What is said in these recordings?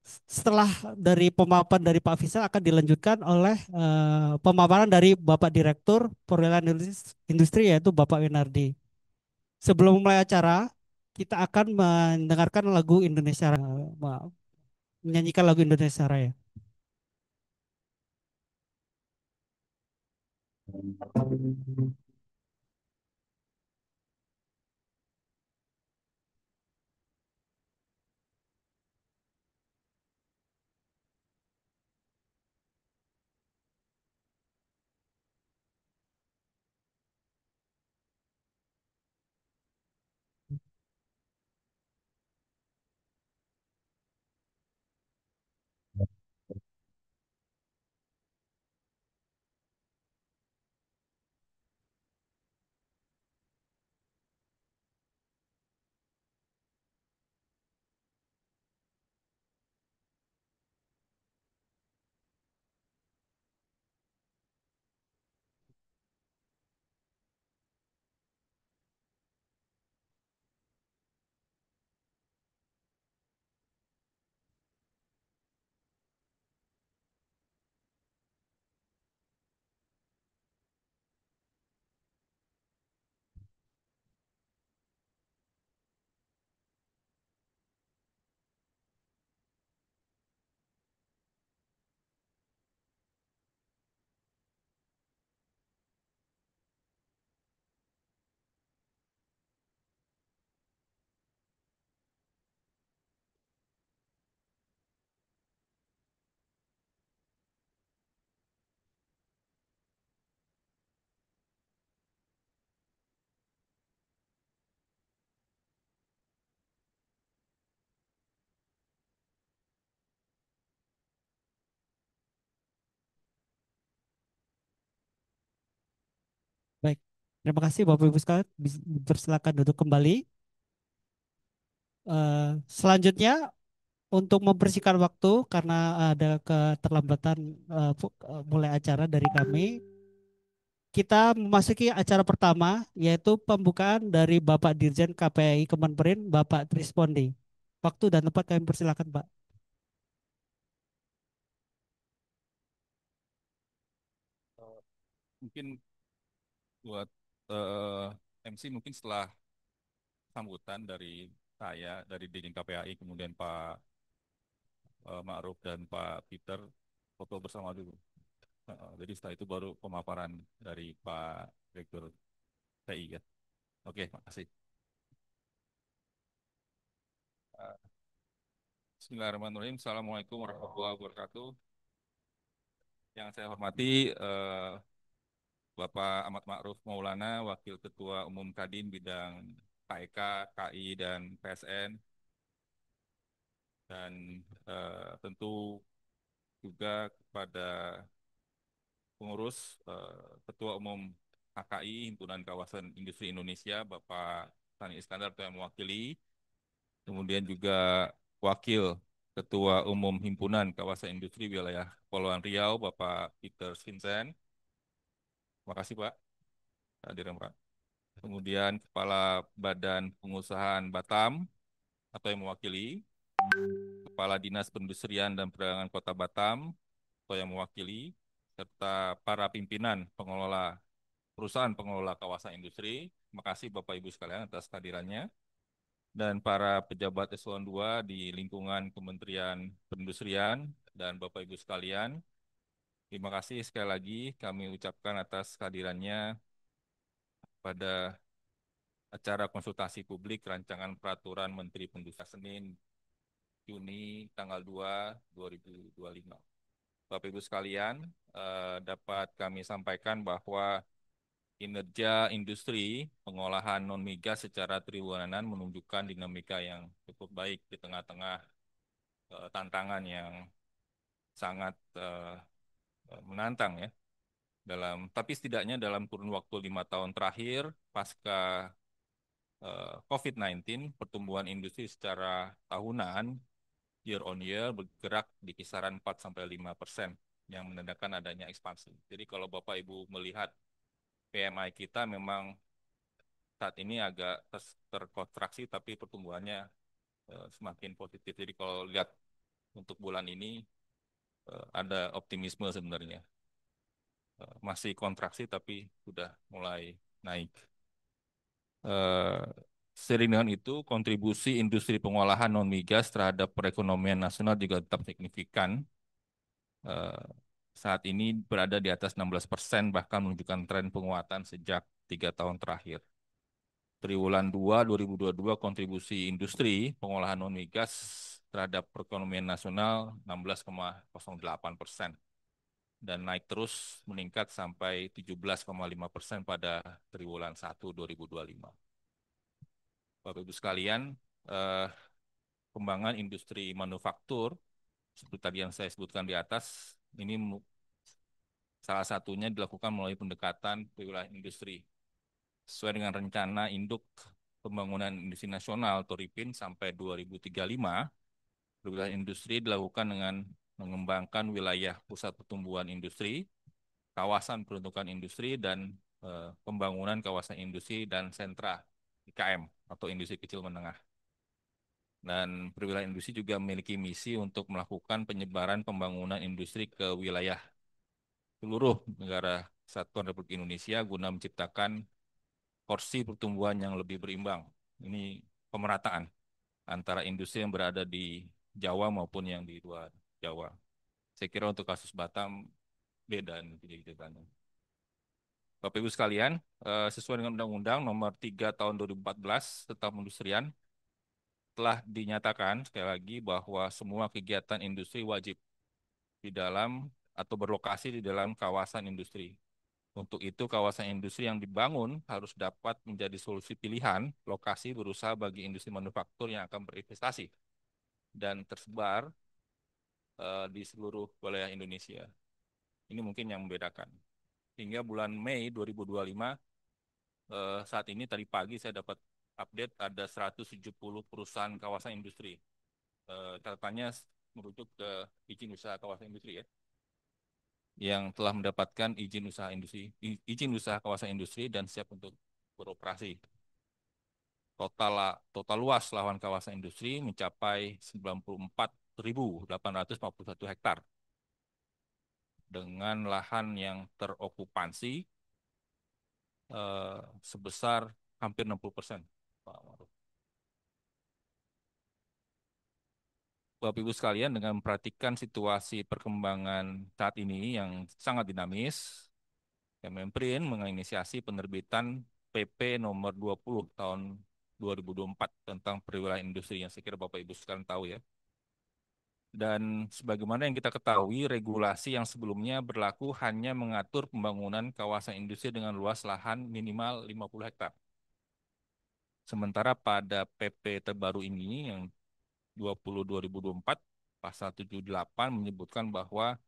Setelah dari pemaparan dari Pak Faisal akan dilanjutkan oleh pemaparan dari Bapak Direktur Perwira Industri yaitu Bapak Winardi. Sebelum mulai acara, kita akan mendengarkan lagu Indonesia, menyanyikan lagu Indonesia Raya. Baik, terima kasih Bapak Ibu sekalian. Bersilakan duduk kembali. Selanjutnya untuk membersihkan waktu karena ada keterlambatan mulai acara dari kami, kita memasuki acara pertama yaitu pembukaan dari Bapak Dirjen KPI Kemenperin Bapak Trispondi. Waktu dan tempat kami persilakan Pak. Eh, Mungkin buat MC mungkin setelah sambutan dari saya dari Dirjen KPAI kemudian Pak Ma'ruf dan Pak Peter foto bersama dulu. Jadi setelah itu baru pemaparan dari Pak Direktur TI ya. Oke, makasih. Eh, Bismillahirrahmanirrahim. Assalamualaikum warahmatullahi wabarakatuh. Yang saya hormati Bapak Ahmad Ma'ruf Maulana, Wakil Ketua Umum Kadin bidang KEK, KI, dan PSN, dan tentu juga kepada pengurus Ketua Umum HKI, Himpunan Kawasan Industri Indonesia, Bapak Tani Iskandar yang mewakili, kemudian juga Wakil Ketua Umum Himpunan Kawasan Industri Wilayah Kepulauan Riau, Bapak Peter Vincent. Terima kasih Pak, hadirin Pak. Kemudian Kepala Badan Pengusahaan Batam atau yang mewakili, Kepala Dinas Perindustrian dan Perdagangan Kota Batam atau yang mewakili, serta para pimpinan pengelola perusahaan pengelola kawasan industri. Terima kasih Bapak Ibu sekalian atas kehadirannya. Dan para pejabat eselon 2 di lingkungan Kementerian Perindustrian dan Bapak Ibu sekalian, terima kasih sekali lagi kami ucapkan atas kehadirannya pada acara konsultasi publik rancangan peraturan Menteri Perindustrian Senin Juni tanggal 2, 2025. Bapak Ibu sekalian, dapat kami sampaikan bahwa kinerja industri pengolahan non-migas secara triwulanan menunjukkan dinamika yang cukup baik di tengah-tengah tantangan yang sangat menantang ya. Tapi setidaknya dalam kurun waktu 5 tahun terakhir pasca COVID-19, pertumbuhan industri secara tahunan year on year bergerak di kisaran 4-5% yang menandakan adanya ekspansi. Jadi kalau Bapak Ibu melihat PMI kita memang saat ini agak terkontraksi tapi pertumbuhannya semakin positif. Jadi kalau lihat untuk bulan ini ada optimisme sebenarnya. Masih kontraksi tapi sudah mulai naik. Eh, Seiring dengan itu, kontribusi industri pengolahan non-migas terhadap perekonomian nasional juga tetap signifikan. Eh, Saat ini berada di atas 16%, bahkan menunjukkan tren penguatan sejak 3 tahun terakhir. Triwulan 2 2022 kontribusi industri pengolahan non-migas terhadap perekonomian nasional 16,08% dan naik terus meningkat sampai 17,5% pada triwulan 1 2025. Bapak Ibu sekalian, eh, pengembangan industri manufaktur seperti tadi yang saya sebutkan di atas ini salah satunya dilakukan melalui pendekatan wilayah industri sesuai dengan rencana induk pembangunan industri nasional atau RIPIN sampai 2035. Wilayah industri dilakukan dengan mengembangkan wilayah pusat pertumbuhan industri, kawasan peruntukan industri, dan pembangunan kawasan industri dan sentra IKM atau industri kecil menengah. Dan perwilayah industri juga memiliki misi untuk melakukan penyebaran pembangunan industri ke wilayah seluruh negara Kesatuan Republik Indonesia guna menciptakan porsi pertumbuhan yang lebih berimbang. Ini pemerataan antara industri yang berada di Jawa maupun yang di luar Jawa. Saya kira untuk kasus Batam beda nih ceritanya. Bapak Ibu sekalian, sesuai dengan Undang-Undang Nomor 3 Tahun 2014 tentang Perindustrian telah dinyatakan sekali lagi bahwa semua kegiatan industri wajib di dalam atau berlokasi di dalam kawasan industri. Untuk itu, kawasan industri yang dibangun harus dapat menjadi solusi pilihan lokasi berusaha bagi industri manufaktur yang akan berinvestasi dan tersebar di seluruh wilayah Indonesia. Ini mungkin yang membedakan. Hingga bulan Mei 2025, saat ini tadi pagi saya dapat update ada 170 perusahaan kawasan industri. Catatannya merujuk ke izin usaha kawasan industri ya, yang telah mendapatkan izin usaha kawasan industri dan siap untuk beroperasi. Total luas lahan kawasan industri mencapai 94.841 hektar dengan lahan yang terokupansi sebesar hampir 60%. Pak Maruf. Bapak Ibu sekalian, dengan memperhatikan situasi perkembangan saat ini yang sangat dinamis, Kemenperin menginisiasi penerbitan PP nomor 20 tahun 2024 tentang perwilayah industri yang saya kira Bapak Ibu sekalian tahu ya. Dan sebagaimana yang kita ketahui, regulasi yang sebelumnya berlaku hanya mengatur pembangunan kawasan industri dengan luas lahan minimal 50 hektar. Sementara pada PP terbaru ini yang 20 2024 pasal 78 menyebutkan bahwa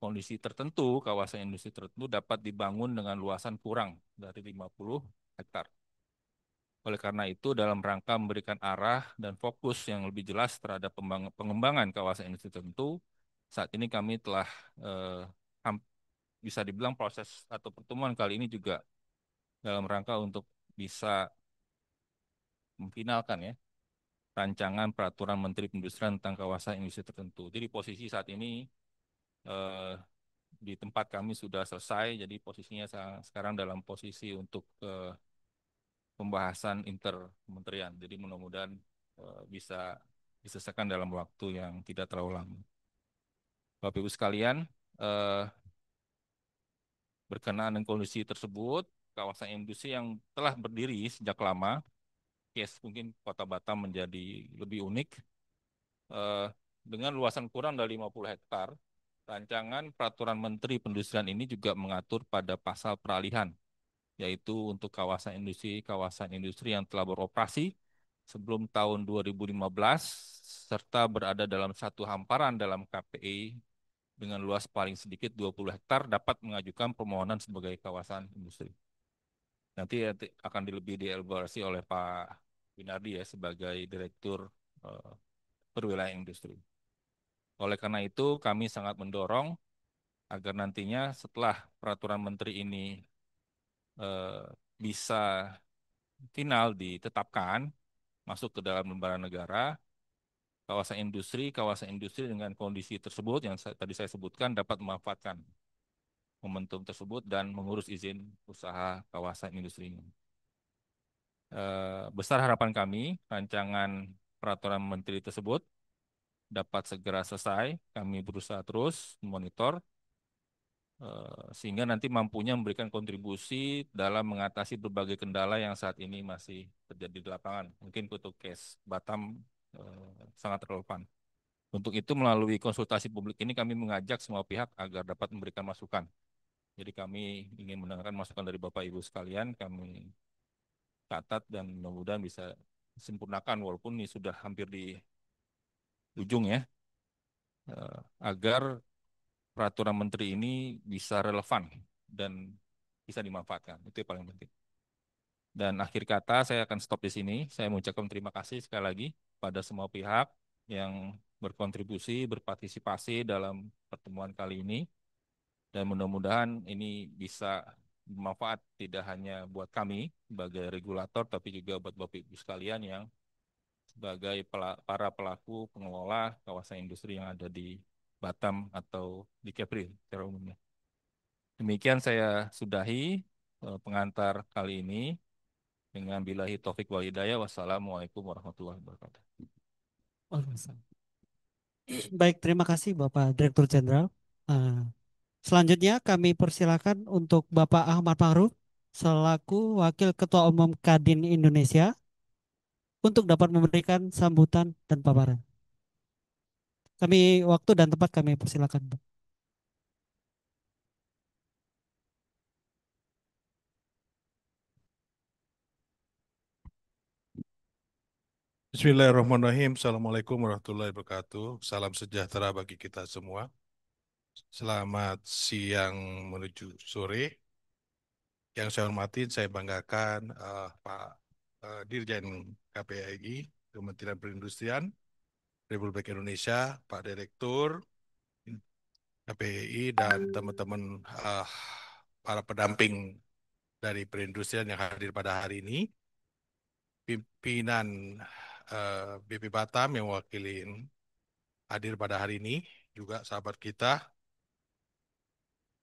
kondisi tertentu, kawasan industri tertentu dapat dibangun dengan luasan kurang dari 50 hektar. Oleh karena itu, dalam rangka memberikan arah dan fokus yang lebih jelas terhadap pengembangan kawasan industri tertentu, saat ini kami telah eh, bisa dibilang proses atau pertemuan kali ini juga dalam rangka untuk bisa memfinalkan ya rancangan peraturan Menteri Perindustrian tentang kawasan industri tertentu. Jadi posisi saat ini eh, di tempat kami sudah selesai, jadi posisinya sekarang dalam posisi untuk pembahasan interkementerian. Jadi mudah-mudahan bisa diselesaikan dalam waktu yang tidak terlalu lama. Bapak Ibu sekalian, eh, berkenaan dengan kondisi tersebut, kawasan industri yang telah berdiri sejak lama, case mungkin Kota Batam menjadi lebih unik, eh, dengan luasan kurang dari 50 hektar, rancangan peraturan Menteri Perindustrian ini juga mengatur pada pasal peralihan, yaitu untuk kawasan industri yang telah beroperasi sebelum tahun 2015, serta berada dalam satu hamparan dalam KPI dengan luas paling sedikit 20 hektar dapat mengajukan permohonan sebagai kawasan industri. Nanti akan lebih dielaborasi oleh Pak Winardi ya sebagai Direktur eh, Perwilayah Industri. Oleh karena itu, kami sangat mendorong agar nantinya setelah peraturan menteri ini eh, bisa final ditetapkan masuk ke dalam lembaran negara, kawasan industri dengan kondisi tersebut yang tadi saya sebutkan dapat memanfaatkan momentum tersebut dan mengurus izin usaha kawasan industri ini. Besar harapan kami, rancangan peraturan menteri tersebut dapat segera selesai. Kami berusaha terus memonitor sehingga nanti mampunya memberikan kontribusi dalam mengatasi berbagai kendala yang saat ini masih terjadi di lapangan. Mungkin untuk case Batam sangat relevan. Untuk itu melalui konsultasi publik ini kami mengajak semua pihak agar dapat memberikan masukan. Jadi kami ingin mendengarkan masukan dari Bapak Ibu sekalian, kami catat dan mudah-mudahan bisa disempurnakan walaupun ini sudah hampir di ujung ya, agar peraturan menteri ini bisa relevan dan bisa dimanfaatkan. Itu yang paling penting. Dan akhir kata saya akan stop di sini. Saya mengucapkan terima kasih sekali lagi pada semua pihak yang berkontribusi, berpartisipasi dalam pertemuan kali ini. Dan mudah-mudahan ini bisa bermanfaat tidak hanya buat kami sebagai regulator, tapi juga buat Bapak Ibu sekalian yang sebagai para pelaku pengelola kawasan industri yang ada di Batam atau di Kepri secara umumnya. Demikian saya sudahi pengantar kali ini dengan billahi taufik wal hidayah. Wassalamualaikum warahmatullahi wabarakatuh. Waalaikumsalam. Baik, terima kasih Bapak Direktur Jenderal. Eh, Selanjutnya kami persilakan untuk Bapak Ahmad Ma'ruf selaku Wakil Ketua Umum Kadin Indonesia untuk dapat memberikan sambutan dan paparan. Waktu dan tempat kami persilakan, Pak. Bismillahirrahmanirrahim. Assalamualaikum warahmatullahi wabarakatuh. Salam sejahtera bagi kita semua. Selamat siang menuju sore. Yang saya hormati, saya banggakan Pak Dirjen KPAI, Kementerian Perindustrian Republik Indonesia, Pak Direktur KPAI, dan teman-teman para pendamping dari perindustrian yang hadir pada hari ini. Pimpinan BP Batam yang mewakili hadir pada hari ini, juga sahabat kita,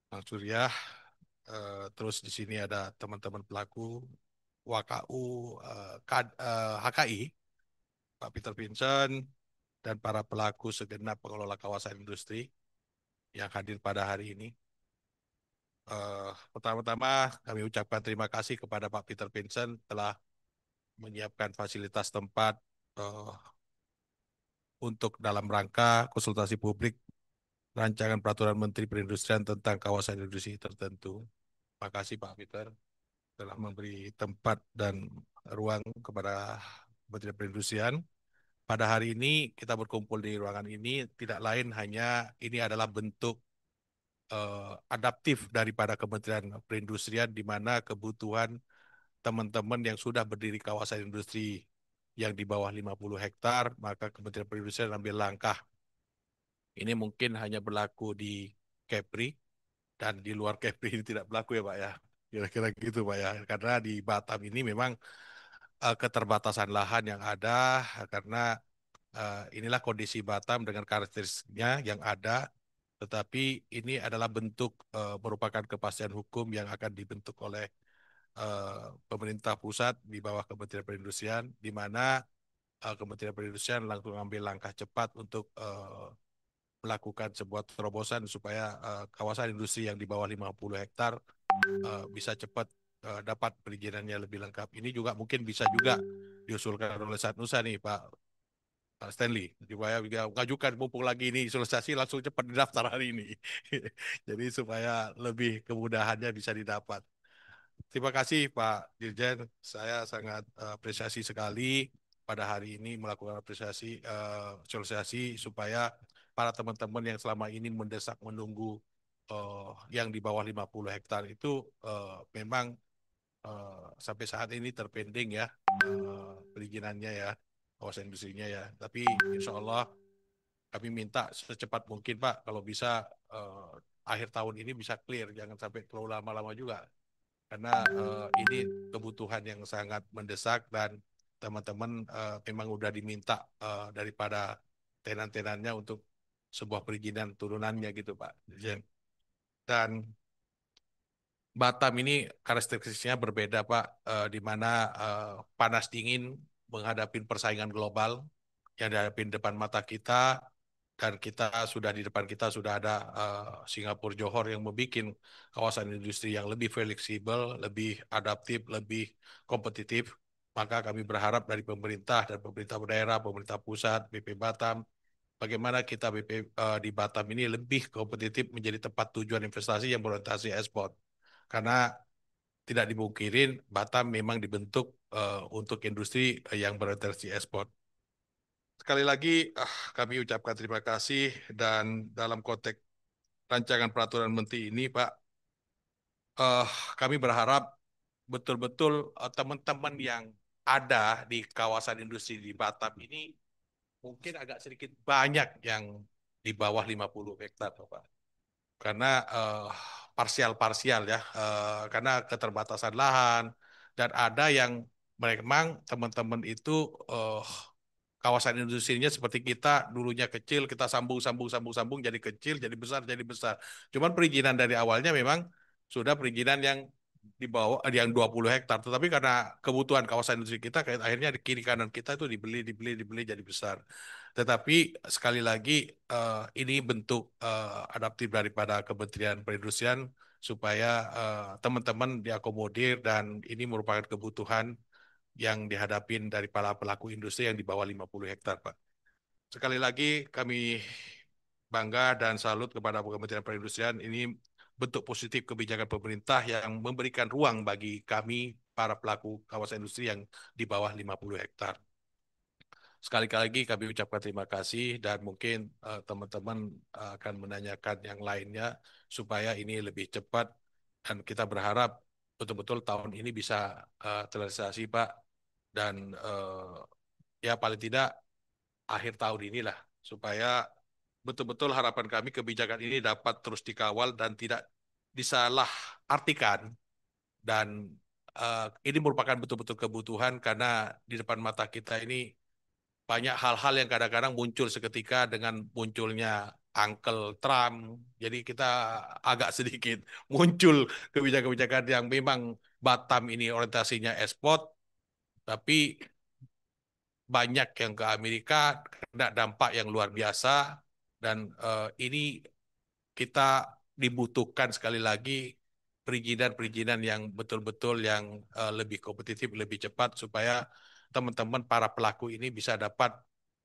Bang Surya, terus di sini ada teman-teman pelaku WKU, HKI, Pak Peter Vincent, dan para pelaku segenap pengelola kawasan industri yang hadir pada hari ini. Pertama-tama kami ucapkan terima kasih kepada Pak Peter Vincent telah menyiapkan fasilitas tempat untuk dalam rangka konsultasi publik rancangan peraturan Menteri Perindustrian tentang kawasan industri tertentu. Terima kasih Pak Peter telah memberi tempat dan ruang kepada Kementerian Perindustrian. Pada hari ini kita berkumpul di ruangan ini tidak lain hanya ini adalah bentuk adaptif daripada Kementerian Perindustrian di mana kebutuhan teman-teman yang sudah berdiri kawasan industri yang di bawah 50 hektar, maka Kementerian Perindustrian ambil langkah. Ini mungkin hanya berlaku di Kepri, dan di luar Kepri ini tidak berlaku ya Pak ya. Kira-kira gitu Pak ya. Karena di Batam ini memang keterbatasan lahan yang ada, karena inilah kondisi Batam dengan karakteristiknya yang ada, tetapi ini adalah bentuk merupakan kepastian hukum yang akan dibentuk oleh pemerintah pusat di bawah Kementerian Perindustrian, di mana Kementerian Perindustrian langsung ambil langkah cepat untuk melakukan sebuah terobosan supaya kawasan industri yang di bawah 50 hektar bisa cepat dapat perizinannya lebih lengkap. Ini juga mungkin bisa juga diusulkan oleh Satnusa nih Pak Stanley, supaya mengajukan mumpung lagi ini sosialisasi langsung cepat didaftar hari ini. Jadi supaya lebih kemudahannya bisa didapat. Terima kasih Pak Dirjen, saya sangat apresiasi sekali pada hari ini melakukan apresiasi sosialisasi supaya para teman-teman yang selama ini mendesak menunggu yang di bawah 50 hektar itu memang sampai saat ini terpending ya perizinannya ya, kawasan industrinya ya. Tapi insya Allah kami minta secepat mungkin Pak, kalau bisa akhir tahun ini bisa clear, jangan sampai terlalu lama-lama juga. Karena ini kebutuhan yang sangat mendesak dan teman-teman memang udah diminta daripada tenan-tenannya untuk sebuah perizinan turunannya gitu Pak Dirjen. Dan Batam ini karakteristiknya berbeda Pak, di mana panas dingin menghadapi persaingan global yang dihadapi depan mata kita, dan kita sudah di depan kita sudah ada Singapura Johor yang membuat kawasan industri yang lebih fleksibel, lebih adaptif, lebih kompetitif. Maka kami berharap dari pemerintah dan pemerintah daerah, pemerintah pusat, BP Batam, bagaimana kita BP di Batam ini lebih kompetitif menjadi tempat tujuan investasi yang berorientasi ekspor. Karena tidak dimungkirin Batam memang dibentuk untuk industri yang berorientasi ekspor. Sekali lagi kami ucapkan terima kasih, dan dalam konteks rancangan peraturan menteri ini Pak, eh, kami berharap betul-betul teman-teman yang ada di kawasan industri di Batam ini mungkin agak sedikit banyak yang di bawah 50 hektar Pak. Karena parsial-parsial ya, karena keterbatasan lahan, dan ada yang memang teman-teman itu kawasan industrinya seperti kita dulunya kecil, kita sambung jadi kecil, jadi besar, jadi besar. Cuman perizinan dari awalnya memang sudah perizinan yang di bawah yang 20 hektar, tetapi karena kebutuhan kawasan industri kita akhirnya di kiri kanan kita itu dibeli jadi besar. Tetapi sekali lagi ini bentuk adaptif daripada Kementerian Perindustrian supaya teman-teman diakomodir, dan ini merupakan kebutuhan yang dihadapin dari para pelaku industri yang di bawah 50 hektar, Pak. Sekali lagi kami bangga dan salut kepada Kementerian Perindustrian. Ini bentuk positif kebijakan pemerintah yang memberikan ruang bagi kami, para pelaku kawasan industri yang di bawah 50 hektar. Sekali lagi kami ucapkan terima kasih, dan mungkin teman-teman akan menanyakan yang lainnya supaya ini lebih cepat, dan kita berharap betul-betul tahun ini bisa terrealisasi Pak, dan ya paling tidak akhir tahun inilah, supaya betul-betul harapan kami kebijakan ini dapat terus dikawal dan tidak disalah artikan, dan ini merupakan betul-betul kebutuhan karena di depan mata kita ini banyak hal-hal yang kadang-kadang muncul seketika dengan munculnya Uncle Trump. Jadi kita agak sedikit muncul kebijakan-kebijakan yang memang Batam ini orientasinya ekspor, tapi banyak yang ke Amerika kena dampak yang luar biasa, dan ini kita dibutuhkan sekali lagi perizinan-perizinan yang betul-betul yang lebih kompetitif, lebih cepat, supaya teman-teman para pelaku ini bisa dapat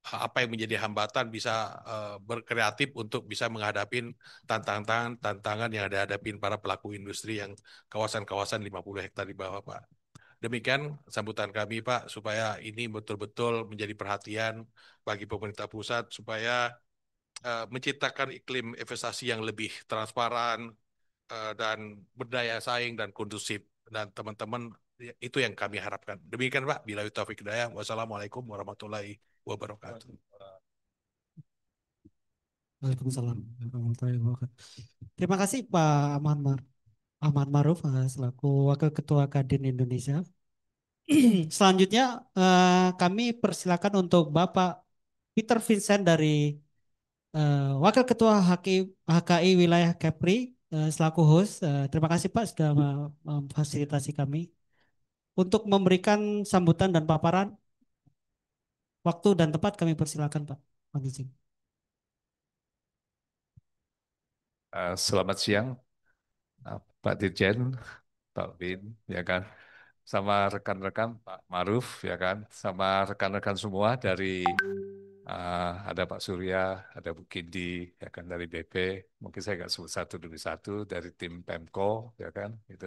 apa yang menjadi hambatan, bisa berkreatif untuk bisa menghadapi tantangan-tantangan yang dihadapin para pelaku industri yang kawasan-kawasan 50 hektar di bawah, Pak. Demikian sambutan kami, Pak, supaya ini betul-betul menjadi perhatian bagi pemerintah pusat, supaya menciptakan iklim investasi yang lebih transparan dan berdaya saing dan kondusif. Dan teman-teman, itu yang kami harapkan. Demikian, Pak. Billahi taufiq hidayah. Wassalamualaikum warahmatullahi wabarakatuh. Waalaikumsalam warahmatullahi wabarakatuh. Terima kasih Pak Ahmad Maruf selaku Wakil Ketua Kadin Indonesia. Selanjutnya kami persilakan untuk Bapak Peter Vincent dari Wakil Ketua HKI Wilayah Kepri selaku host. Terima kasih Pak sudah memfasilitasi kami untuk memberikan sambutan dan paparan. Waktu dan tempat kami persilakan Pak. Mohon izin. Selamat siang, Pak Dirjen, Pak Bin, ya kan, sama rekan-rekan Pak Maruf, ya kan, sama rekan-rekan semua dari ada Pak Surya, ada Bu Kindi, ya kan, dari BP. Mungkin saya nggak sebut satu demi satu, dari tim Pemko, ya kan, itu,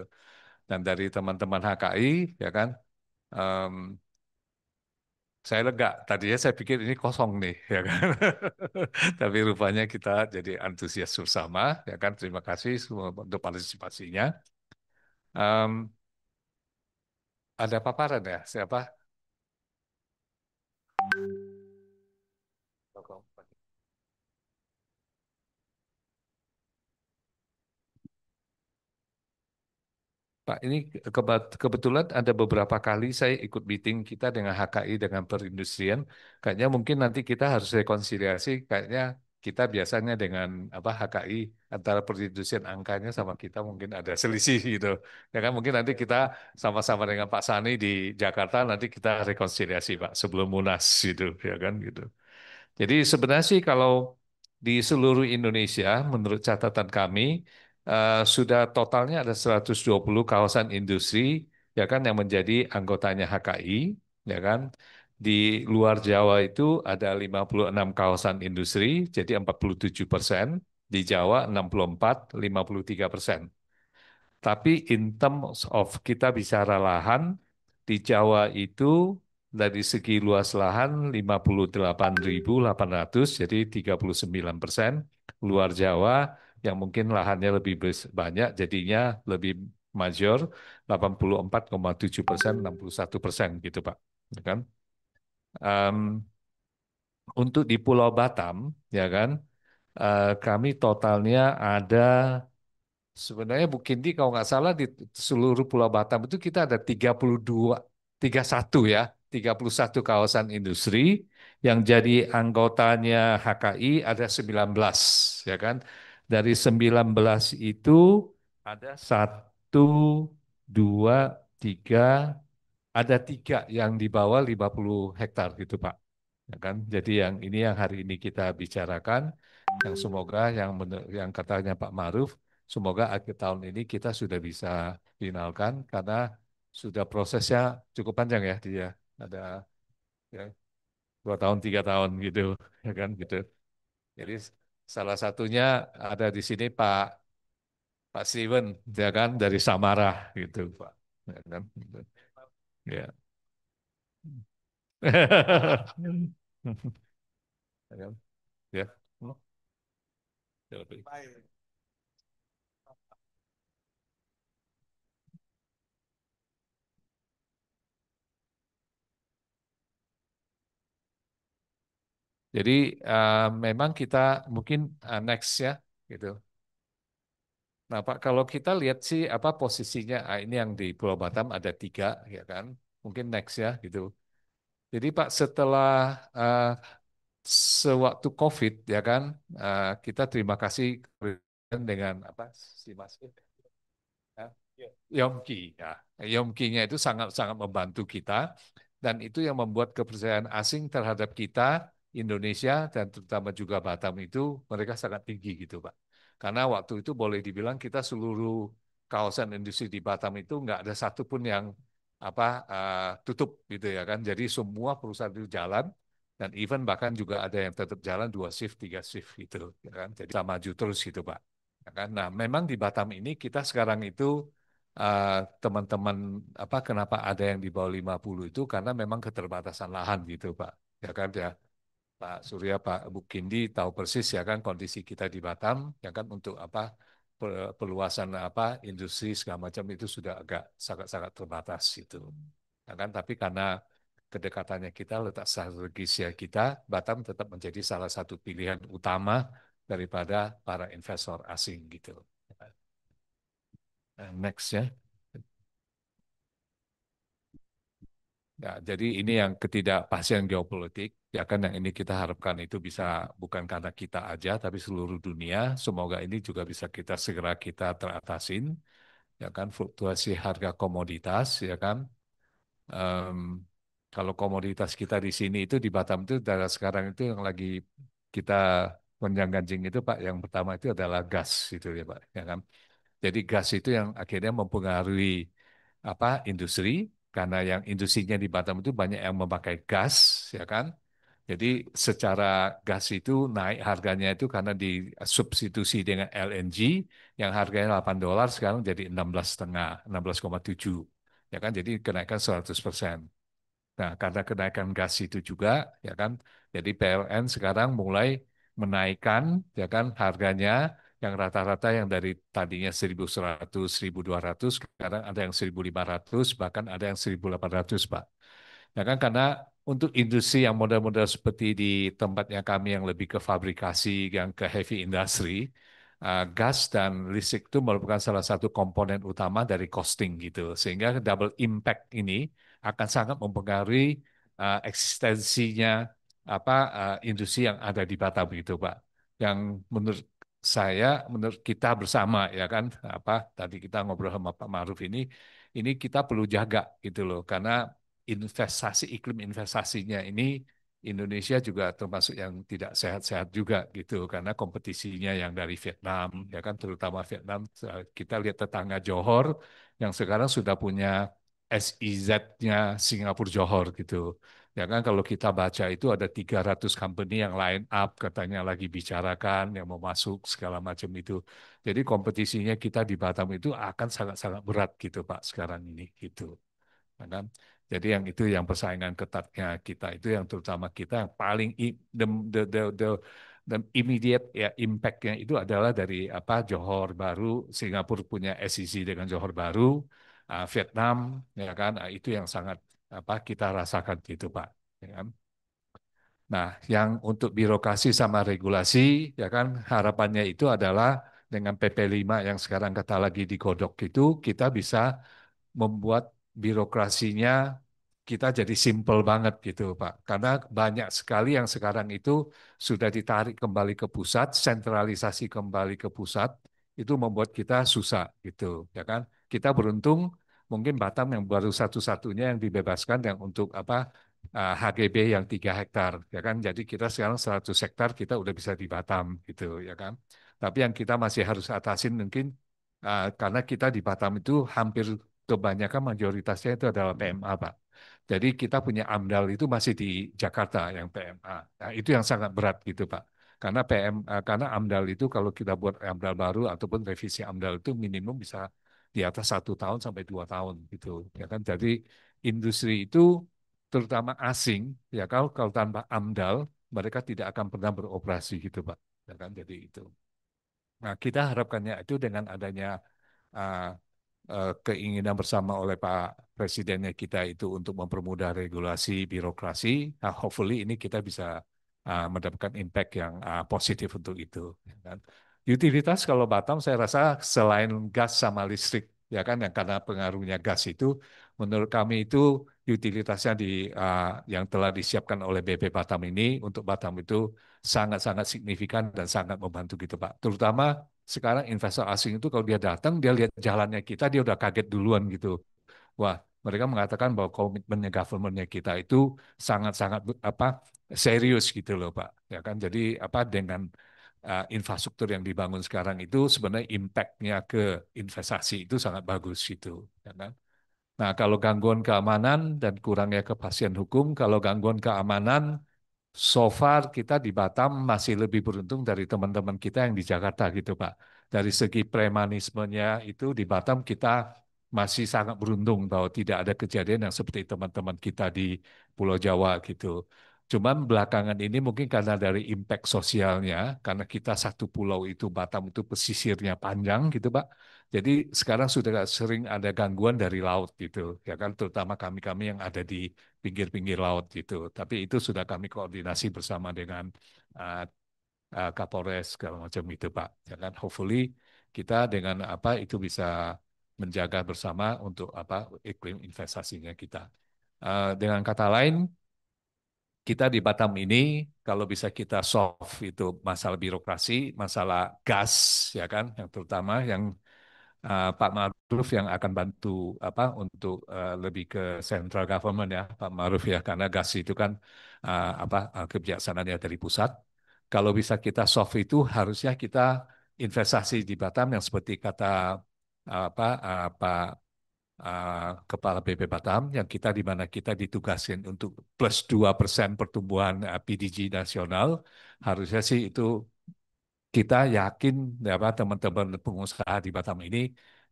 dan dari teman-teman HKI, ya kan. Em, saya lega. Tadinya saya pikir ini kosong nih, ya kan. Tapi rupanya kita jadi antusias bersama, ya kan. Terima kasih semua untuk partisipasinya. Em, ada paparan ya? Siapa? Pak, ini kebetulan ada beberapa kali saya ikut meeting kita dengan HKI dengan perindustrian. Kayaknya mungkin nanti kita harus rekonsiliasi. Kayaknya kita biasanya dengan apa HKI antara perindustrian angkanya sama kita mungkin ada selisih gitu. Ya kan mungkin nanti kita sama-sama dengan Pak Sani di Jakarta nanti kita rekonsiliasi Pak sebelum Munas gitu ya kan gitu. Jadi sebenarnya sih kalau di seluruh Indonesia, menurut catatan kami, sudah totalnya ada 120 kawasan industri, ya kan, yang menjadi anggotanya HKI, ya kan. Di luar Jawa itu ada 56 kawasan industri, jadi 47%. Di Jawa 64, 53%. Tapi in terms of kita bicara lahan, di Jawa itu dari segi luas lahan 58.800, jadi 39%. Luar Jawa yang mungkin lahannya lebih banyak, jadinya lebih major, 84,7%, 61% gitu Pak. Ya kan? Em, untuk di Pulau Batam, ya kan, kami totalnya ada. Sebenarnya Bu Kindi kalau nggak salah di seluruh Pulau Batam itu kita ada 32, 31 ya, 31 kawasan industri yang jadi anggotanya HKI ada 19, ya kan. Dari 19 itu ada satu, dua, tiga, ada tiga yang di bawah 50 hektar gitu Pak. Ya kan? Jadi yang ini yang hari ini kita bicarakan, yang semoga yang katanya Pak Maruf, semoga akhir tahun ini kita sudah bisa finalkan karena sudah prosesnya cukup panjang ya dia ada ya, 2 tahun 3 tahun gitu ya kan gitu. Jadi salah satunya ada di sini Pak Steven ya kan dari Samara gitu Pak. Ya kan? Gitu. Ya. Ya kan? Ya. Ya, lebih. Jadi memang kita mungkin next ya gitu. Nah Pak kalau kita lihat sih apa posisinya ini yang di Pulau Batam ada 3 ya kan. Mungkin next ya gitu. Jadi Pak setelah uh, sewaktu COVID ya kan kita terima kasih dengan apa si Mas ya, Yomki ya. Yomkinya itu sangat-sangat membantu kita dan itu yang membuat kepercayaan asing terhadap kita Indonesia dan terutama juga Batam itu mereka sangat tinggi gitu Pak. Karena waktu itu boleh dibilang kita seluruh kawasan industri di Batam itu nggak ada satupun yang apa tutup gitu ya kan. Jadi semua perusahaan itu jalan dan even bahkan juga ada yang tetap jalan 2 shift, 3 shift gitu ya kan. Jadi kita maju terus gitu Pak. Ya kan? Nah, memang di Batam ini kita sekarang itu eh, teman-teman apa kenapa ada yang di bawah 50 itu karena memang keterbatasan lahan gitu Pak. Ya kan ya. Pak Surya, Pak Bukindi tahu persis ya kan kondisi kita di Batam ya kan untuk apa perluasan apa industri segala macam itu sudah agak sangat-sangat terbatas itu. Ya kan tapi karena kedekatannya kita letak strategis ya kita Batam tetap menjadi salah satu pilihan utama daripada para investor asing gitu. Next ya. Ya, jadi ini yang ketidakpastian geopolitik, ya kan yang ini kita harapkan itu bisa bukan karena kita aja, tapi seluruh dunia. Semoga ini juga bisa segera kita teratasin, ya kan fluktuasi harga komoditas, ya kan. Em, kalau komoditas kita di sini itu di Batam itu dari sekarang itu yang lagi kita gonjang-ganjing itu Pak, yang pertama itu adalah gas itu ya Pak, ya kan. Jadi gas itu yang akhirnya mempengaruhi apa industri karena yang industrinya di Batam itu banyak yang memakai gas, ya kan? Jadi secara gas itu naik harganya itu karena disubstitusi dengan LNG yang harganya $8 sekarang jadi 16,5, 16,7. Ya kan? Jadi kenaikan 100%. Nah, karena kenaikan gas itu juga, ya kan, jadi PLN sekarang mulai menaikkan, ya kan, harganya yang rata-rata yang dari tadinya 1.100, 1.200, sekarang ada yang 1.500, bahkan ada yang 1.800, Pak. Ya kan, karena untuk industri yang model-model seperti di tempatnya kami yang lebih ke fabrikasi, yang ke heavy industry, gas dan listrik itu merupakan salah satu komponen utama dari costing gitu. Sehingga double impact ini akan sangat mempengaruhi eksistensinya industri yang ada di Batam gitu, Pak. Yang menurut saya, menurut kita bersama ya kan, tadi kita ngobrol sama Pak Maruf ini kita perlu jaga gitu loh, karena iklim investasinya ini Indonesia juga termasuk yang tidak sehat-sehat juga gitu karena kompetisinya yang dari Vietnam ya kan, terutama Vietnam, kita lihat tetangga Johor yang sekarang sudah punya SEZ-nya Singapura Johor gitu. Ya kan, kalau kita baca itu ada 300 company yang line up katanya lagi bicarakan yang mau masuk segala macam itu. Jadi kompetisinya kita di Batam itu akan sangat-sangat berat gitu Pak sekarang ini gitu. Ya kan? Jadi yang itu yang persaingan ketatnya kita itu yang terutama kita yang paling the immediate ya impact-nya itu adalah dari Johor Baru, Singapura punya SEZ dengan Johor Baru, Vietnam ya kan. Itu yang sangat kita rasakan gitu Pak. Ya kan? Nah, yang untuk birokrasi sama regulasi ya kan harapannya itu adalah dengan PP 5 yang sekarang kata lagi digodok itu kita bisa membuat birokrasinya kita jadi simple banget gitu, Pak. Karena banyak sekali yang sekarang itu sudah ditarik kembali ke pusat, sentralisasi kembali ke pusat, itu membuat kita susah gitu, ya kan? Kita beruntung mungkin Batam yang baru satu-satunya yang dibebaskan yang untuk HGB yang 3 hektar, ya kan? Jadi kita sekarang 100 hektar kita udah bisa di Batam gitu, ya kan? Tapi yang kita masih harus atasin mungkin karena kita di Batam itu hampir kebanyakan mayoritasnya itu adalah PMA, Pak. Jadi kita punya AMDAL itu masih di Jakarta yang PMA. Nah, itu yang sangat berat gitu, Pak. Karena AMDAL itu kalau kita buat AMDAL baru ataupun revisi AMDAL itu minimum bisa di atas 1 tahun sampai 2 tahun gitu, ya kan. Jadi industri itu terutama asing, ya kalau tanpa AMDAL mereka tidak akan pernah beroperasi gitu, Pak. Ya kan, jadi itu. Nah, kita harapkannya itu dengan adanya uh, keinginan bersama oleh Pak Presidennya kita itu untuk mempermudah regulasi birokrasi, hopefully ini kita bisa mendapatkan impact yang positif untuk itu. Ya kan. Utilitas kalau Batam saya rasa selain gas sama listrik, ya kan, yang karena pengaruhnya gas itu, menurut kami itu utilitasnya yang telah disiapkan oleh BP Batam ini untuk Batam itu sangat-sangat signifikan dan sangat membantu gitu Pak. Terutama sekarang investor asing itu kalau dia datang, dia lihat jalannya kita, dia udah kaget duluan gitu. Wah, mereka mengatakan bahwa komitmennya governmentnya kita itu sangat-sangat serius gitu loh Pak. Ya kan, jadi dengan infrastruktur yang dibangun sekarang itu sebenarnya impact-nya ke investasi itu sangat bagus gitu. Ya kan? Nah, kalau gangguan keamanan dan kurangnya kepastian hukum, kalau gangguan keamanan so far kita di Batam masih lebih beruntung dari teman-teman kita yang di Jakarta gitu Pak. Dari segi premanismenya itu di Batam kita masih sangat beruntung bahwa tidak ada kejadian yang seperti teman-teman kita di Pulau Jawa gitu. Cuman belakangan ini mungkin karena dari impact sosialnya, karena kita satu pulau itu Batam itu pesisirnya panjang gitu Pak. Jadi sekarang sudah sering ada gangguan dari laut gitu, ya kan, terutama kami-kami yang ada di pinggir-pinggir laut gitu. Tapi itu sudah kami koordinasi bersama dengan uh, Kapolres segala macam itu, Pak. Ya kan, hopefully kita dengan itu bisa menjaga bersama untuk iklim investasinya kita. Dengan kata lain, kita di Batam ini kalau bisa kita solve itu masalah birokrasi, masalah gas, ya kan, yang terutama yang Pak Maruf yang akan bantu untuk lebih ke central government ya Pak Maruf ya karena gas itu kan kebijaksanaannya dari pusat. Kalau bisa kita solve itu harusnya kita investasi di Batam yang seperti kata Pak Kepala BP Batam yang kita di mana kita ditugasin untuk plus 2% pertumbuhan PDG nasional harusnya sih itu kita yakin ya Pak teman-teman pengusaha di Batam ini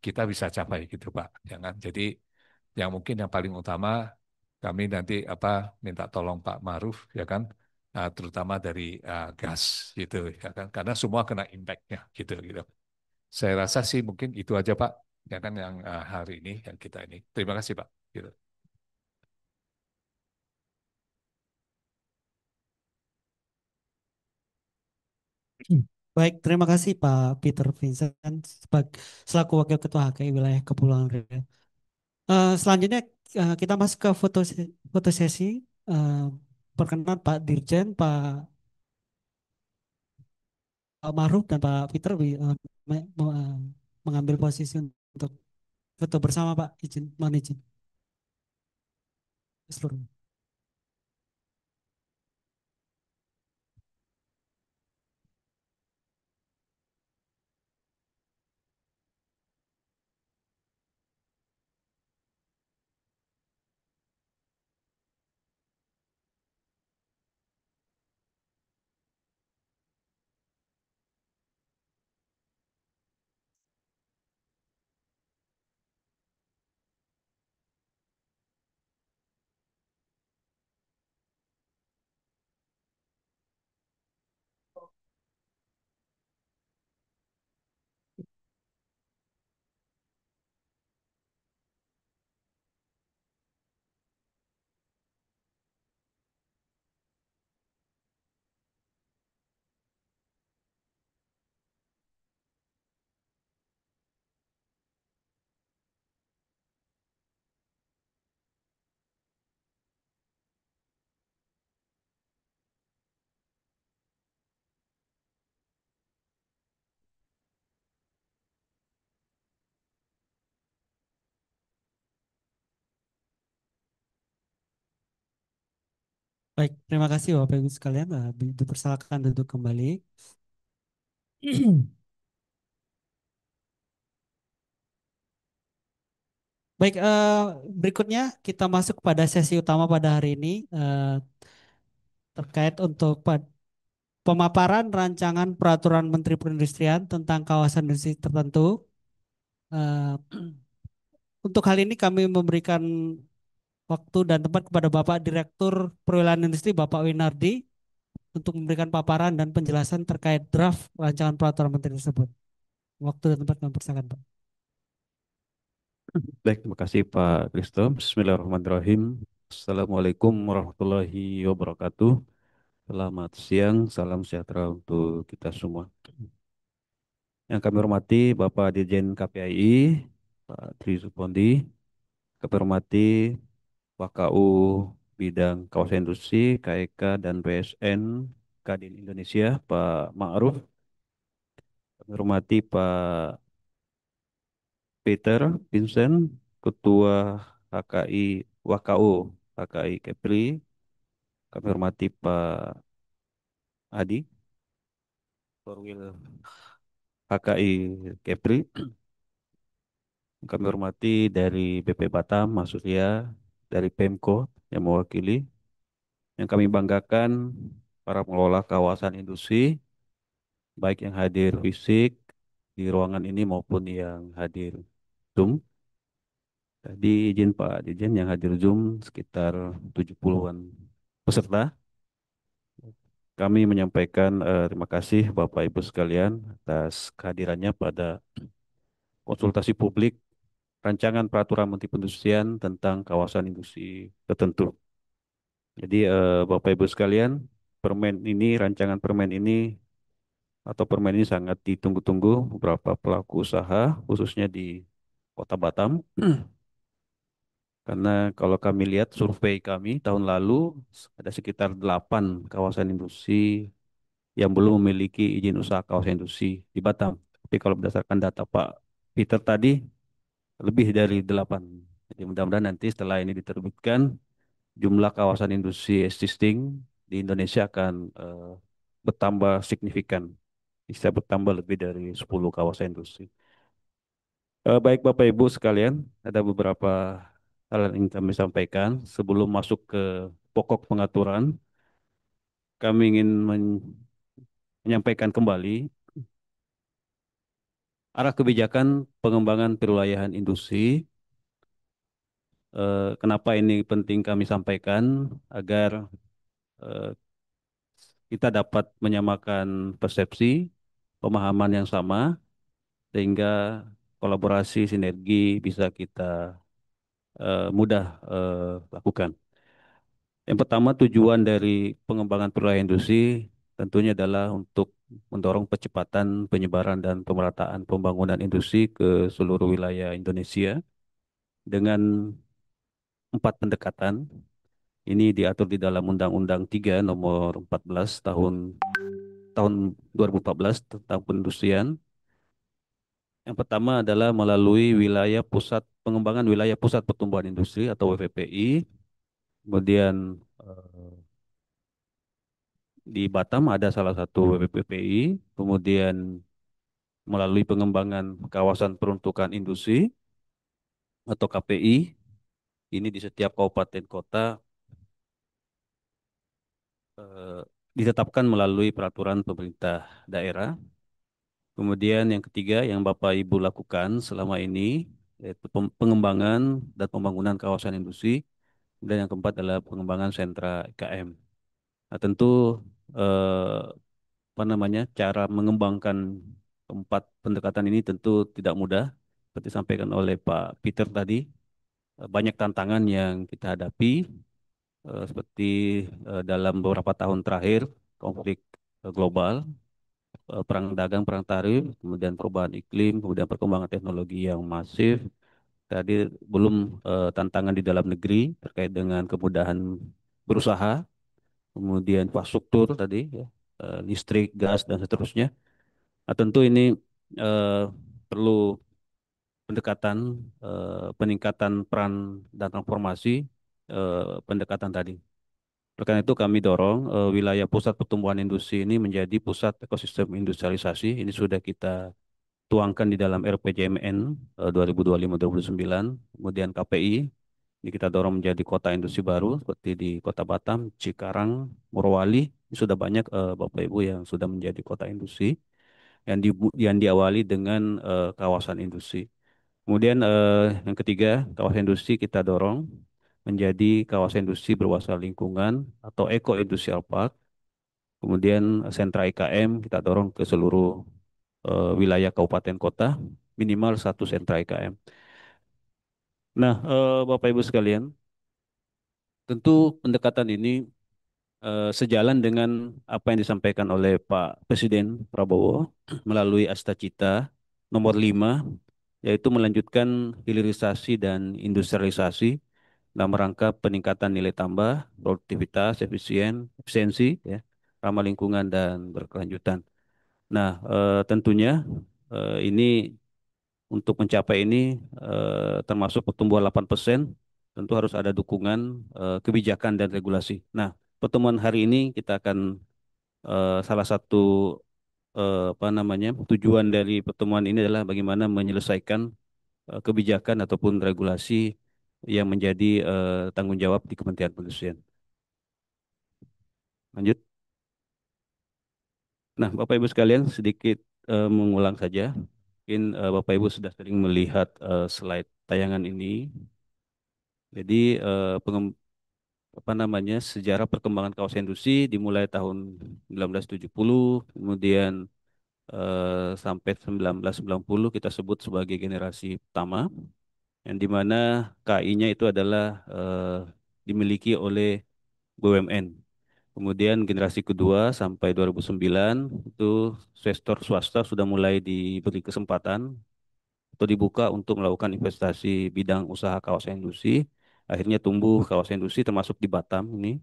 kita bisa capai gitu Pak. Jangan jadi yang mungkin yang paling utama kami nanti minta tolong Pak Maruf ya kan terutama dari gas gitu ya kan karena semua kena impact-nya gitu gitu. Saya rasa sih mungkin itu aja Pak ya kan yang hari ini yang kita ini. Terima kasih Pak. Gitu. Baik, terima kasih Pak Peter Vincent selaku Wakil Ketua HKI Wilayah Kepulauan Riau. Selanjutnya kita masuk ke foto sesi. Eh, Perkenan Pak Dirjen, Pak Maruf dan Pak Peter mengambil posisi untuk foto bersama Pak. Mohon izin. Seluruh. Baik, terima kasih Bapak Ibu sekalian. Dipersilakan duduk kembali. Baik, berikutnya kita masuk pada sesi utama pada hari ini terkait untuk pemaparan rancangan peraturan Menteri Perindustrian tentang kawasan industri tertentu. Eh, untuk hal ini kami memberikan waktu dan tempat kepada Bapak Direktur Perwilayahan Industri, Bapak Winardi, untuk memberikan paparan dan penjelasan terkait draft rancangan peraturan Menteri tersebut. Waktu dan tempat kami persilakan, Pak. Baik, terima kasih Pak Kristo. Bismillahirrahmanirrahim. Assalamualaikum warahmatullahi wabarakatuh. Selamat siang, salam sejahtera untuk kita semua. Yang kami hormati Bapak Dirjen KPAI, Pak Tri Supondi, kami hormati WKU Bidang Kawasan Industri, KEK dan PSN Kadin Indonesia, Pak Ma'ruf. Kami hormati Pak Peter Vincent, Ketua HKI WKU HKI Kepri. Kami hormati Pak Adi, Korwil HKI Kepri. Kami hormati dari BP Batam, Mas Surya, dari Pemko yang mewakili. Yang kami banggakan para pengelola kawasan industri, baik yang hadir fisik di ruangan ini maupun yang hadir Zoom. Tadi izin Pak Dirjen yang hadir Zoom sekitar 70-an peserta. Kami menyampaikan terima kasih Bapak Ibu sekalian atas kehadirannya pada konsultasi publik rancangan peraturan Menteri Perindustrian tentang kawasan industri tertentu. Jadi Bapak Ibu sekalian, rancangan permen ini atau permen ini sangat ditunggu-tunggu beberapa pelaku usaha khususnya di Kota Batam. Karena kalau kami lihat survei kami tahun lalu ada sekitar 8 kawasan industri yang belum memiliki izin usaha kawasan industri di Batam. Tapi kalau berdasarkan data Pak Peter tadi, lebih dari 8. Jadi mudah-mudahan nanti setelah ini diterbitkan, jumlah kawasan industri existing di Indonesia akan bertambah signifikan. Bisa bertambah lebih dari 10 kawasan industri. Baik Bapak Ibu sekalian, ada beberapa hal yang ingin kami sampaikan. Sebelum masuk ke pokok pengaturan, kami ingin menyampaikan kembali arah kebijakan pengembangan perwilayahan industri. Kenapa ini penting kami sampaikan agar eh, kita dapat menyamakan persepsi, pemahaman yang sama, sehingga kolaborasi sinergi bisa kita mudah lakukan. Yang pertama, tujuan dari pengembangan perwilayahan industri tentunya adalah untuk mendorong percepatan penyebaran dan pemerataan pembangunan industri ke seluruh wilayah Indonesia dengan 4 pendekatan. Ini diatur di dalam Undang-Undang 3 Nomor 14 tahun tahun 2014 tentang perindustrian. Yang pertama adalah melalui wilayah pusat pengembangan wilayah pusat pertumbuhan industri atau WPPI. Kemudian di Batam ada salah satu WPPI. Kemudian melalui pengembangan kawasan peruntukan industri atau KPI. Ini di setiap kabupaten kota eh, ditetapkan melalui peraturan pemerintah daerah. Kemudian yang ketiga yang Bapak Ibu lakukan selama ini yaitu pengembangan dan pembangunan kawasan industri. Dan yang keempat adalah pengembangan sentra IKM. Nah, tentu eh, apa namanya cara mengembangkan keempat pendekatan ini tentu tidak mudah. Seperti disampaikan oleh Pak Peter tadi, banyak tantangan yang kita hadapi, seperti dalam beberapa tahun terakhir konflik global, perang dagang, perang tarif, kemudian perubahan iklim, kemudian perkembangan teknologi yang masif. Tadi belum tantangan di dalam negeri terkait dengan kemudahan berusaha, kemudian infrastruktur tadi, ya, listrik, gas, dan seterusnya. Nah, tentu ini eh, perlu pendekatan, peningkatan peran dan transformasi pendekatan tadi. Oleh karena itu kami dorong wilayah pusat pertumbuhan industri ini menjadi pusat ekosistem industrialisasi. Ini sudah kita tuangkan di dalam RPJMN 2025-2029. Kemudian KPI, ini kita dorong menjadi kota industri baru seperti di Kota Batam, Cikarang, Morowali. Ini sudah banyak Bapak Ibu yang sudah menjadi kota industri yang diawali dengan kawasan industri. Kemudian yang ketiga, kawasan industri kita dorong menjadi kawasan industri berwawasan lingkungan atau Eco Industrial Park. Kemudian sentra IKM kita dorong ke seluruh wilayah kabupaten kota, minimal satu sentra IKM. Nah, Bapak Ibu sekalian, tentu pendekatan ini sejalan dengan apa yang disampaikan oleh Pak Presiden Prabowo melalui Asta Cita nomor 5, yaitu melanjutkan hilirisasi dan industrialisasi dalam rangka peningkatan nilai tambah, produktivitas, efisiensi, ya, ramah lingkungan dan berkelanjutan. Nah, tentunya ini untuk mencapai ini termasuk pertumbuhan 8%, tentu harus ada dukungan kebijakan dan regulasi. Nah, pertemuan hari ini kita akan salah satu apa namanya tujuan dari pertemuan ini adalah bagaimana menyelesaikan kebijakan ataupun regulasi yang menjadi tanggung jawab di Kementerian Perindustrian. Lanjut. Nah, Bapak Ibu sekalian, sedikit mengulang saja. Mungkin Bapak Ibu sudah sering melihat slide tayangan ini. Jadi apa namanya sejarah perkembangan kawasan industri dimulai tahun 1970, kemudian sampai 1990 kita sebut sebagai generasi pertama, yang dimana KI-nya itu adalah dimiliki oleh BUMN. Kemudian generasi kedua sampai 2009 itu sektor swasta sudah mulai diberi kesempatan atau dibuka untuk melakukan investasi bidang usaha kawasan industri. Akhirnya tumbuh kawasan industri termasuk di Batam ini,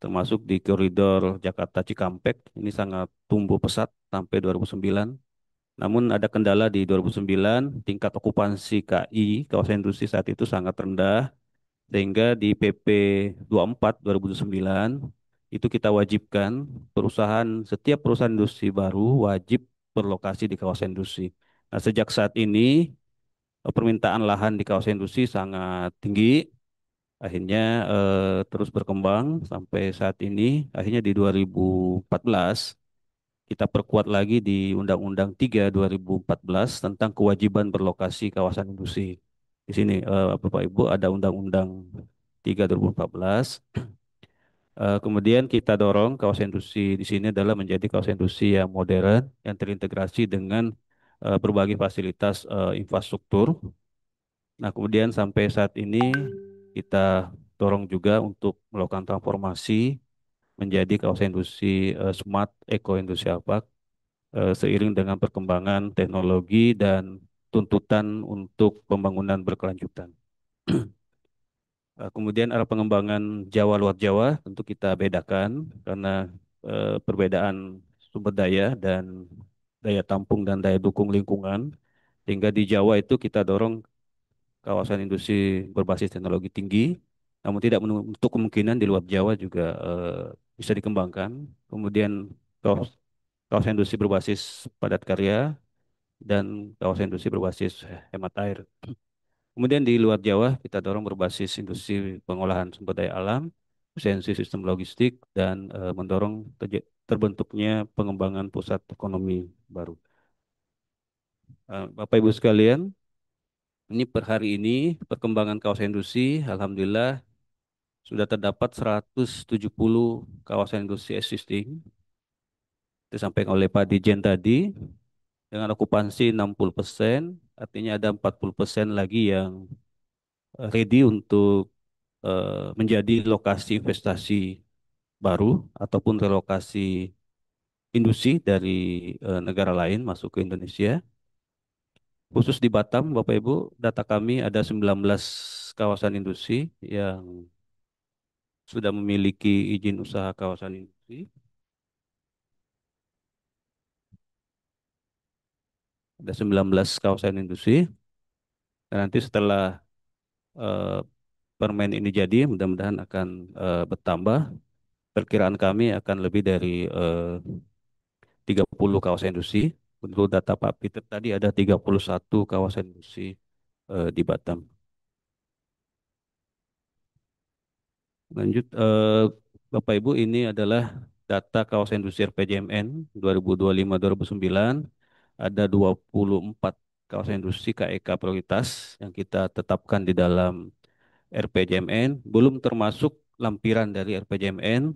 termasuk di koridor Jakarta Cikampek. Ini sangat tumbuh pesat sampai 2009. Namun ada kendala di 2009, tingkat okupansi KI, kawasan industri saat itu sangat rendah, sehingga di PP 24 2009 itu kita wajibkan setiap perusahaan industri baru wajib berlokasi di kawasan industri. Nah, sejak saat ini permintaan lahan di kawasan industri sangat tinggi, akhirnya terus berkembang sampai saat ini. Akhirnya di 2014 kita perkuat lagi di Undang-Undang 3 2014 tentang kewajiban berlokasi kawasan industri. Di sini Bapak Ibu ada Undang-Undang 3 2014. Kemudian kita dorong kawasan industri di sini adalah menjadi kawasan industri yang modern, yang terintegrasi dengan berbagai fasilitas infrastruktur. Nah, kemudian sampai saat ini kita dorong juga untuk melakukan transformasi menjadi kawasan industri smart eco industrial park seiring dengan perkembangan teknologi dan tuntutan untuk pembangunan berkelanjutan. Kemudian arah pengembangan Jawa luar Jawa tentu kita bedakan karena perbedaan sumber daya dan daya tampung dan daya dukung lingkungan. Sehingga di Jawa itu kita dorong kawasan industri berbasis teknologi tinggi, namun tidak menutup kemungkinan di luar Jawa juga bisa dikembangkan. Kemudian kawasan industri berbasis padat karya dan kawasan industri berbasis hemat air. Kemudian di luar Jawa kita dorong berbasis industri pengolahan sumber daya alam, efisiensi sistem logistik, dan mendorong terbentuknya pengembangan pusat ekonomi baru. Bapak Ibu sekalian, ini per hari ini perkembangan kawasan industri, alhamdulillah sudah terdapat 170 kawasan industri existing, disampaikan oleh Pak Dijen tadi, dengan okupansi 60%, artinya ada 40% lagi yang ready untuk menjadi lokasi investasi baru ataupun relokasi industri dari negara lain masuk ke Indonesia. Khusus di Batam, Bapak Ibu, data kami ada 19 kawasan industri yang sudah memiliki izin usaha kawasan industri. Ada 19 kawasan industri. Dan nanti setelah eh, permen ini jadi, mudah-mudahan akan bertambah. Perkiraan kami akan lebih dari 30 kawasan industri. Menurut data Pak Peter tadi ada 31 kawasan industri di Batam. Lanjut, Bapak Ibu, ini adalah data kawasan industri RPJMN 2025-2009. Ada 24 kawasan industri KEK prioritas yang kita tetapkan di dalam RPJMN, belum termasuk lampiran dari RPJMN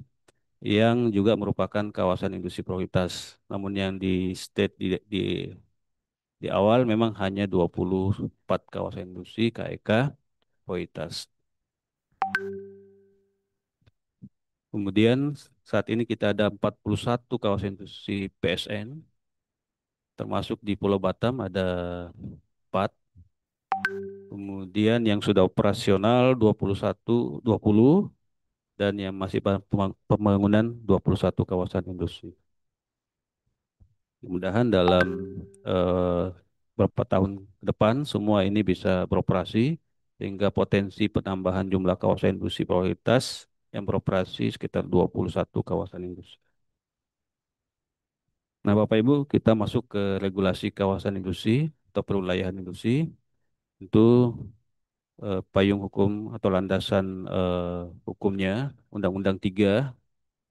yang juga merupakan kawasan industri prioritas. Namun yang di state di awal memang hanya 24 kawasan industri KEK prioritas. Kemudian saat ini kita ada 41 kawasan industri PSN, termasuk di Pulau Batam ada 4. Kemudian yang sudah operasional 20 dan yang masih pembangunan 21 kawasan industri. Mudah-mudahan dalam eh, beberapa tahun ke depan semua ini bisa beroperasi sehingga potensi penambahan jumlah kawasan industri prioritas yang beroperasi sekitar 21 kawasan industri. Nah, Bapak Ibu, kita masuk ke regulasi kawasan industri atau perwilayahan industri. Itu payung hukum atau landasan hukumnya Undang-Undang 3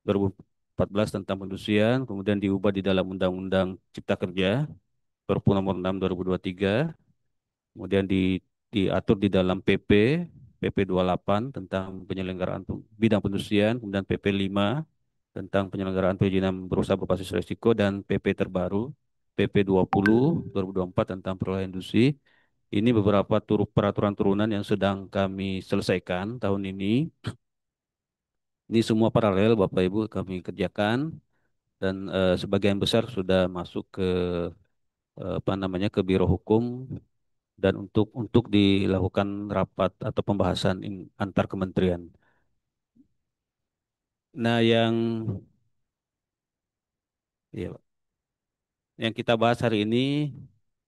2014 tentang perindustrian, kemudian diubah di dalam Undang-Undang Cipta Kerja Perpu nomor 6 2023, kemudian diatur di dalam PP 28 tentang penyelenggaraan bidang perindustrian, kemudian PP 5 tentang penyelenggaraan perizinan berusaha berbasis risiko, dan PP terbaru PP 20 2024 tentang perolahan industri. Ini beberapa peraturan turunan yang sedang kami selesaikan tahun ini. Ini semua paralel Bapak Ibu kami kerjakan dan sebagian besar sudah masuk ke apa namanya ke Biro Hukum dan untuk dilakukan rapat atau pembahasan antar kementerian. Nah, ya, yang kita bahas hari ini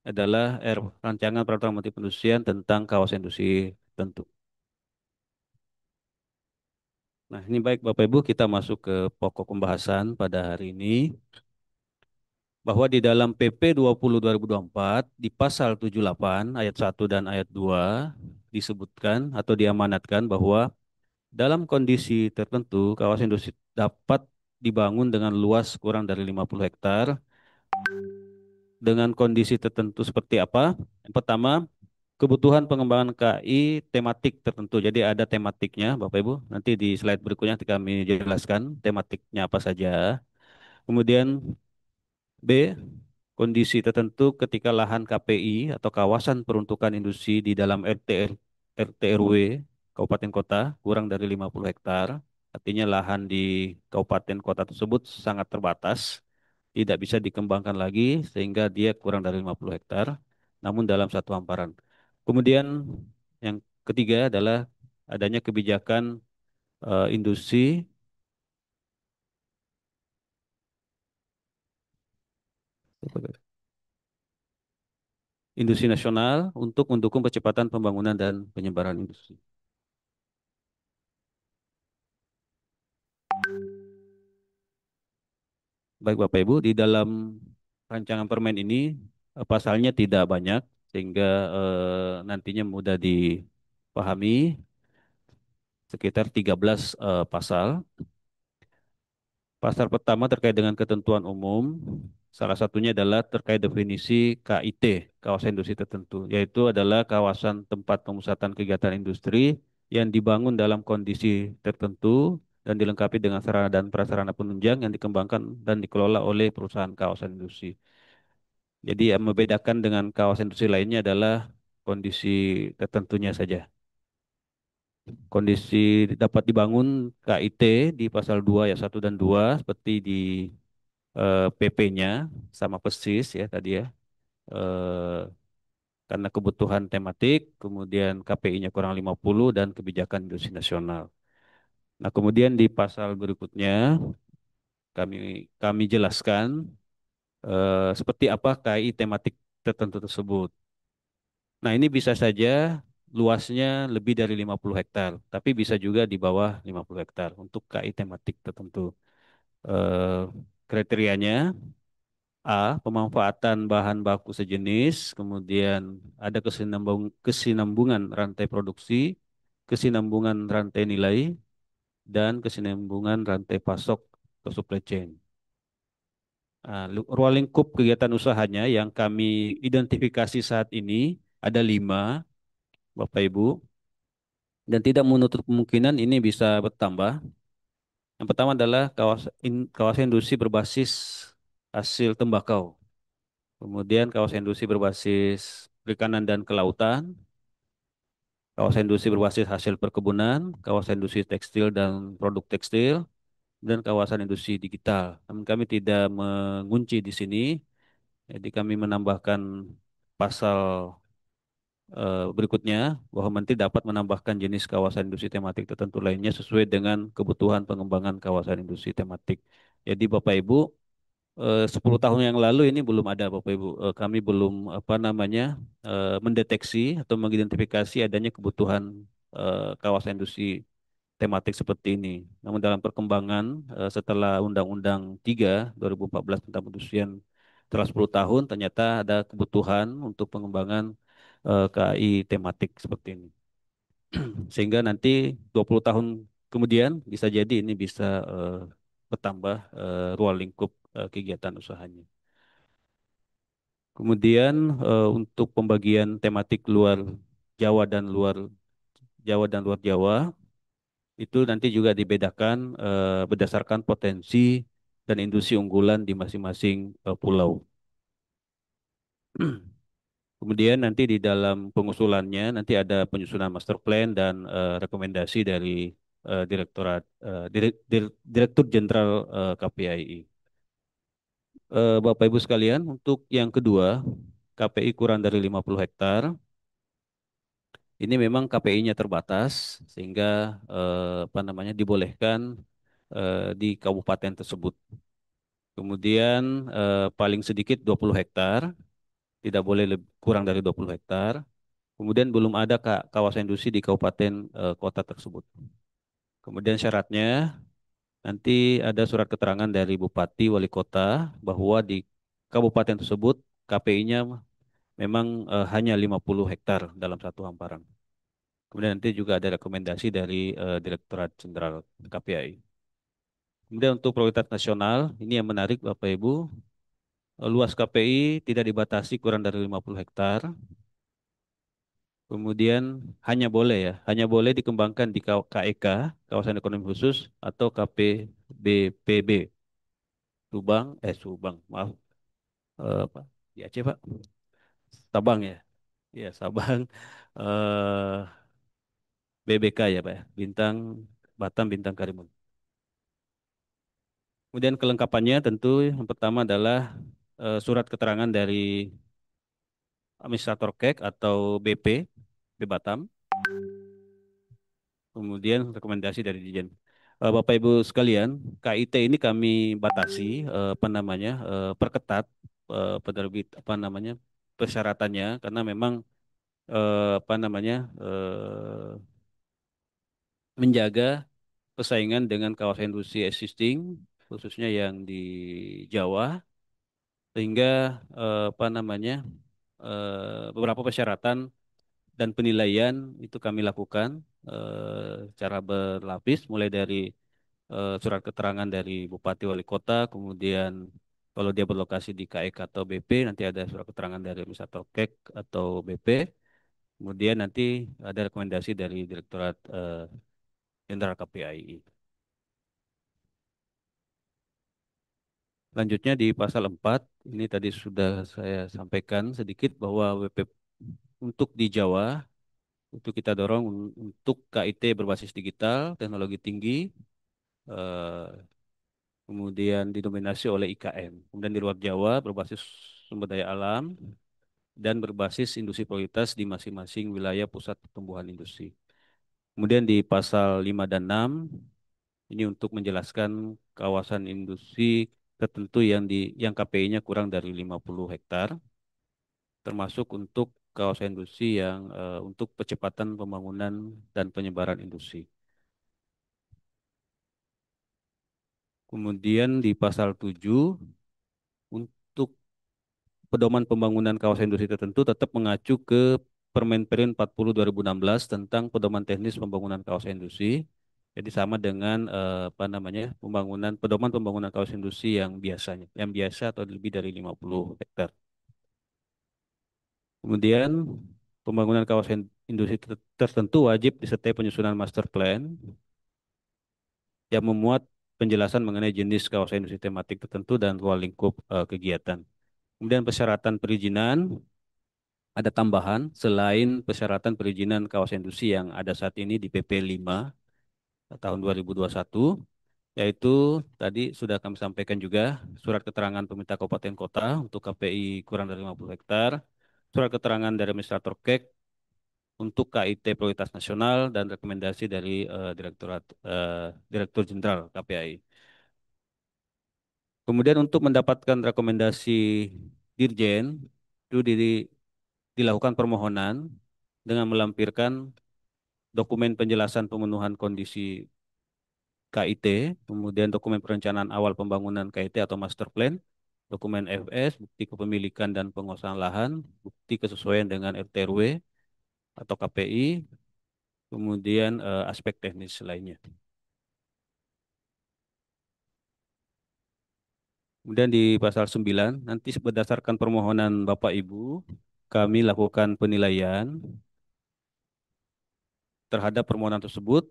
adalah rancangan peraturan menteri perindustrian tentang kawasan industri tentu. Nah, ini baik Bapak Ibu, kita masuk ke pokok pembahasan pada hari ini. Bahwa di dalam PP 20 2024 di pasal 78 ayat 1 dan ayat 2 disebutkan atau diamanatkan bahwa dalam kondisi tertentu kawasan industri dapat dibangun dengan luas kurang dari 50 hektar dengan kondisi tertentu seperti apa? Yang pertama, kebutuhan pengembangan KI tematik tertentu. Jadi ada tematiknya Bapak Ibu. Nanti di slide berikutnya kami jelaskan tematiknya apa saja. Kemudian B, kondisi tertentu ketika lahan KPI atau kawasan peruntukan industri di dalam RT RW Kabupaten Kota kurang dari 50 hektar. Artinya lahan di kabupaten kota tersebut sangat terbatas, tidak bisa dikembangkan lagi sehingga dia kurang dari 50 hektar, namun dalam satu hamparan. Kemudian yang ketiga adalah adanya kebijakan industri industri nasional untuk mendukung percepatan pembangunan dan penyebaran industri. Baik Bapak Ibu, di dalam rancangan permen ini pasalnya tidak banyak sehingga nantinya mudah dipahami, sekitar 13 pasal. Pasal pertama terkait dengan ketentuan umum, salah satunya adalah terkait definisi KIT, kawasan industri tertentu, yaitu adalah kawasan tempat pemusatan kegiatan industri yang dibangun dalam kondisi tertentu dan dilengkapi dengan sarana dan prasarana penunjang yang dikembangkan dan dikelola oleh perusahaan kawasan industri. Jadi yang membedakan dengan kawasan industri lainnya adalah kondisi tertentunya saja. Kondisi dapat dibangun KIT di pasal 2 ayat 1 dan 2 seperti di PP-nya sama persis ya tadi ya. Eh, karena kebutuhan tematik, kemudian KPI-nya kurang 50 dan kebijakan industri nasional. Nah, kemudian di pasal berikutnya kami kami jelaskan seperti apa KI tematik tertentu tersebut. Nah, ini bisa saja luasnya lebih dari 50 hektar, tapi bisa juga di bawah 50 hektar untuk KI tematik tertentu. Eh, kriterianya A, pemanfaatan bahan baku sejenis, kemudian ada kesinambungan rantai produksi, kesinambungan rantai nilai, dan kesinambungan rantai pasok atau supply chain. Ruang lingkup kegiatan usahanya yang kami identifikasi saat ini ada 5, Bapak Ibu, dan tidak menutup kemungkinan ini bisa bertambah. Yang pertama adalah kawasan industri berbasis hasil tembakau. Kemudian kawasan industri berbasis perikanan dan kelautan, kawasan industri berbasis hasil perkebunan, kawasan industri tekstil dan produk tekstil, dan kawasan industri digital. Namun kami tidak mengunci di sini, jadi kami menambahkan pasal berikutnya bahwa Menteri dapat menambahkan jenis kawasan industri tematik tertentu lainnya sesuai dengan kebutuhan pengembangan kawasan industri tematik. Jadi Bapak Ibu, 10 tahun yang lalu ini belum ada Bapak Ibu. Kami belum apa namanya mendeteksi atau mengidentifikasi adanya kebutuhan kawasan industri tematik seperti ini. Namun dalam perkembangan setelah Undang-Undang 3 2014 tentang pendistrian setelah 10 tahun ternyata ada kebutuhan untuk pengembangan KAI tematik seperti ini. Sehingga nanti 20 tahun kemudian bisa jadi ini bisa bertambah ruang lingkup kegiatan usahanya. Kemudian untuk pembagian tematik luar Jawa dan luar Jawa itu nanti juga dibedakan berdasarkan potensi dan industri unggulan di masing-masing pulau. Kemudian nanti di dalam pengusulannya nanti ada penyusunan master plan dan rekomendasi dari Direktur Jenderal KPAI. Bapak Ibu sekalian, untuk yang kedua, KPI kurang dari 50 hektar. Ini memang KPI-nya terbatas sehingga apa namanya dibolehkan di kabupaten tersebut. Kemudian paling sedikit 20 hektar, tidak boleh kurang dari 20 hektar. Kemudian belum ada kawasan industri di kabupaten kota tersebut. Kemudian syaratnya nanti ada surat keterangan dari Bupati Wali Kota bahwa di kabupaten tersebut KPI-nya memang hanya 50 hektar dalam satu hamparan. Kemudian nanti juga ada rekomendasi dari Direktorat Jenderal KPI. Kemudian untuk prioritas nasional, ini yang menarik Bapak Ibu, luas KPI tidak dibatasi kurang dari 50 hektar. Kemudian hanya boleh dikembangkan di KEK, kawasan ekonomi khusus, atau KPBPB, Subang, maaf, Pak, di Aceh Pak, Sabang ya, ya Sabang, BBK ya Pak, ya, Batam, Bintang, Karimun. Kemudian kelengkapannya tentu yang pertama adalah surat keterangan dari administrator KEK atau BP, B Batam. Kemudian rekomendasi dari Dirjen. Bapak Ibu sekalian, KIT ini kami batasi apa namanya perketat penerbit apa namanya persyaratannya karena memang apa namanya menjaga persaingan dengan kawasan industri existing khususnya yang di Jawa sehingga apa namanya beberapa persyaratan dan penilaian itu kami lakukan secara berlapis mulai dari surat keterangan dari Bupati Wali Kota, kemudian kalau dia berlokasi di KEK atau BP, nanti ada surat keterangan dari administrator KEK atau BP, kemudian nanti ada rekomendasi dari Direktorat Jenderal KPAI. Selanjutnya di pasal 4, ini tadi sudah saya sampaikan sedikit bahwa WP untuk di Jawa, itu kita dorong untuk KIT berbasis digital, teknologi tinggi, eh, kemudian didominasi oleh IKM. Kemudian di luar Jawa berbasis sumber daya alam dan berbasis industri prioritas di masing-masing wilayah pusat pertumbuhan industri. Kemudian di pasal 5 dan 6 ini untuk menjelaskan kawasan industri tertentu yang KPI-nya kurang dari 50 hektar, termasuk untuk kawasan industri yang untuk percepatan pembangunan dan penyebaran industri. Kemudian di pasal 7 untuk pedoman pembangunan kawasan industri tertentu tetap mengacu ke Permen 40 2016 tentang pedoman teknis pembangunan kawasan industri. Jadi sama dengan apa namanya pedoman pembangunan kawasan industri yang biasa atau lebih dari 50 hektar. Kemudian pembangunan kawasan industri tertentu wajib disertai penyusunan master plan yang memuat penjelasan mengenai jenis kawasan industri tematik tertentu dan ruang lingkup kegiatan. Kemudian persyaratan perizinan ada tambahan selain persyaratan perizinan kawasan industri yang ada saat ini di PP 5 tahun 2021, yaitu tadi sudah kami sampaikan juga surat keterangan pemerintah kabupaten kota untuk KPI kurang dari 50 hektar, surat keterangan dari administrator KEK untuk KIT prioritas nasional dan rekomendasi dari Direktur Jenderal KPAI. Kemudian untuk mendapatkan rekomendasi Dirjen itu dilakukan permohonan dengan melampirkan dokumen penjelasan pemenuhan kondisi KIT, kemudian dokumen perencanaan awal pembangunan KIT atau master plan, dokumen FS, bukti kepemilikan dan penguasaan lahan, bukti kesesuaian dengan RT/RW atau KPI, kemudian aspek teknis lainnya. Kemudian di pasal 9, nanti berdasarkan permohonan Bapak Ibu, kami lakukan penilaian terhadap permohonan tersebut.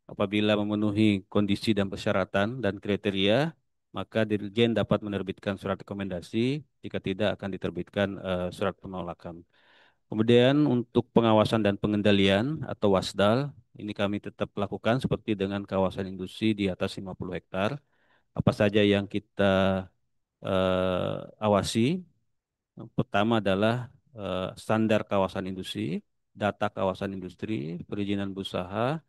Apabila memenuhi kondisi dan persyaratan dan kriteria, maka Dirjen dapat menerbitkan surat rekomendasi. Jika tidak, akan diterbitkan surat penolakan. Kemudian untuk pengawasan dan pengendalian atau WASDAL, ini kami tetap lakukan seperti dengan kawasan industri di atas 50 hektar. Apa saja yang kita awasi? Yang pertama adalah standar kawasan industri, data kawasan industri, perizinan berusaha,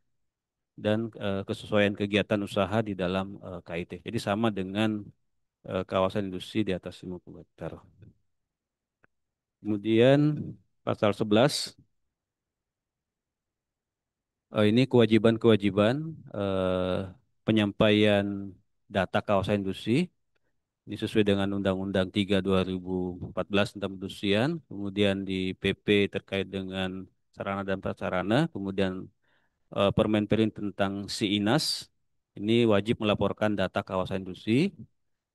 dan kesesuaian kegiatan usaha di dalam KIT. Jadi sama dengan kawasan industri di atas 50 hektar. Kemudian pasal 11, ini kewajiban-kewajiban penyampaian data kawasan industri. Ini sesuai dengan Undang-Undang 3 2014 tentang pendustrian, kemudian di PP terkait dengan sarana dan prasarana, kemudian Permen tentang SIINAS, ini wajib melaporkan data kawasan industri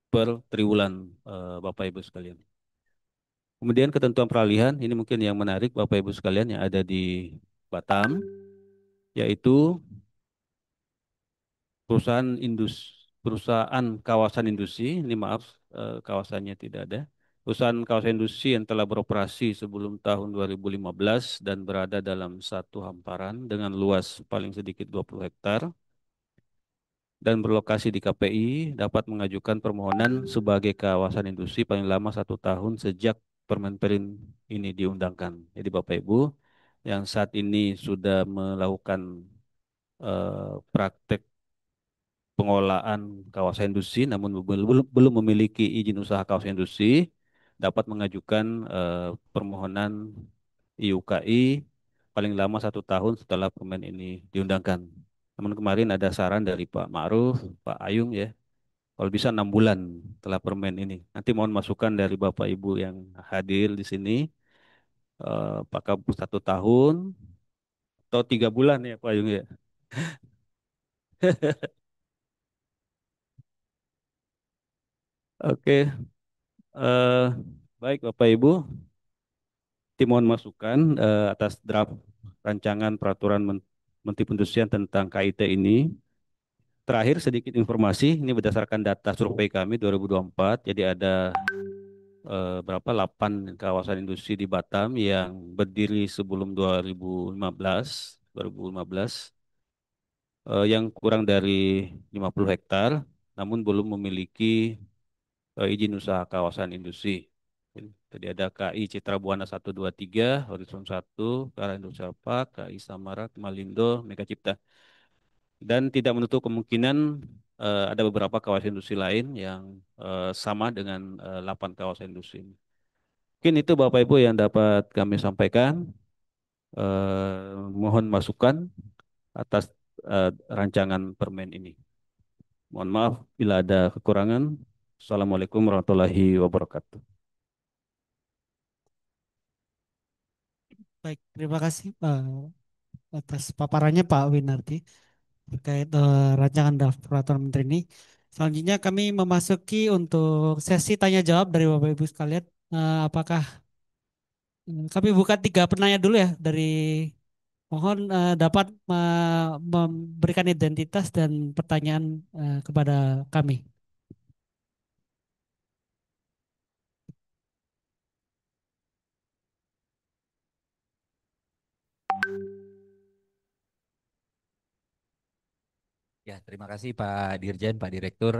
per triwulan Bapak Ibu sekalian. Kemudian ketentuan peralihan, ini mungkin yang menarik Bapak Ibu sekalian yang ada di Batam, yaitu perusahaan kawasan industri, ini maaf kawasannya tidak ada. Perusahaan kawasan industri yang telah beroperasi sebelum tahun 2015 dan berada dalam satu hamparan dengan luas paling sedikit 20 hektar dan berlokasi di KPI dapat mengajukan permohonan sebagai kawasan industri paling lama 1 tahun sejak Permen Perin ini diundangkan. Jadi Bapak Ibu yang saat ini sudah melakukan praktek pengelolaan kawasan industri namun belum memiliki izin usaha kawasan industri dapat mengajukan permohonan IUKI paling lama 1 tahun setelah permen ini diundangkan. Namun kemarin ada saran dari Pak Ma'ruf, Pak Ayung ya, kalau bisa 6 bulan setelah permen ini. Nanti mohon masukan dari Bapak Ibu yang hadir di sini, apakah 1 tahun atau 3 bulan ya Pak Ayung ya. Oke, eh, baik Bapak Ibu, tim mohon masukan atas draft rancangan peraturan Menteri Perindustrian tentang KIT ini. Terakhir sedikit informasi, ini berdasarkan data survei kami 2024, jadi ada berapa 8 kawasan industri di Batam yang berdiri sebelum 2015, yang kurang dari 50 hektar, namun belum memiliki izin usaha kawasan industri. Jadi ada KI Citra Buana 123, Horizon 1, Karya Indonesia Park, KI Samara, Malindo, Mega Cipta. Dan tidak menutup kemungkinan ada beberapa kawasan industri lain yang sama dengan 8 kawasan industri ini. Mungkin itu Bapak Ibu yang dapat kami sampaikan. Mohon masukan atas rancangan permen ini. Mohon maaf bila ada kekurangan. Assalamualaikum warahmatullahi wabarakatuh. Baik, terima kasih atas paparannya Pak Winardi terkait rancangan draft peraturan menteri ini. Selanjutnya kami memasuki untuk sesi tanya jawab dari Bapak Ibu sekalian. Apakah kami buka 3 penanya dulu ya dari mohon dapat memberikan identitas dan pertanyaan kepada kami. Ya, terima kasih Pak Dirjen, Pak Direktur.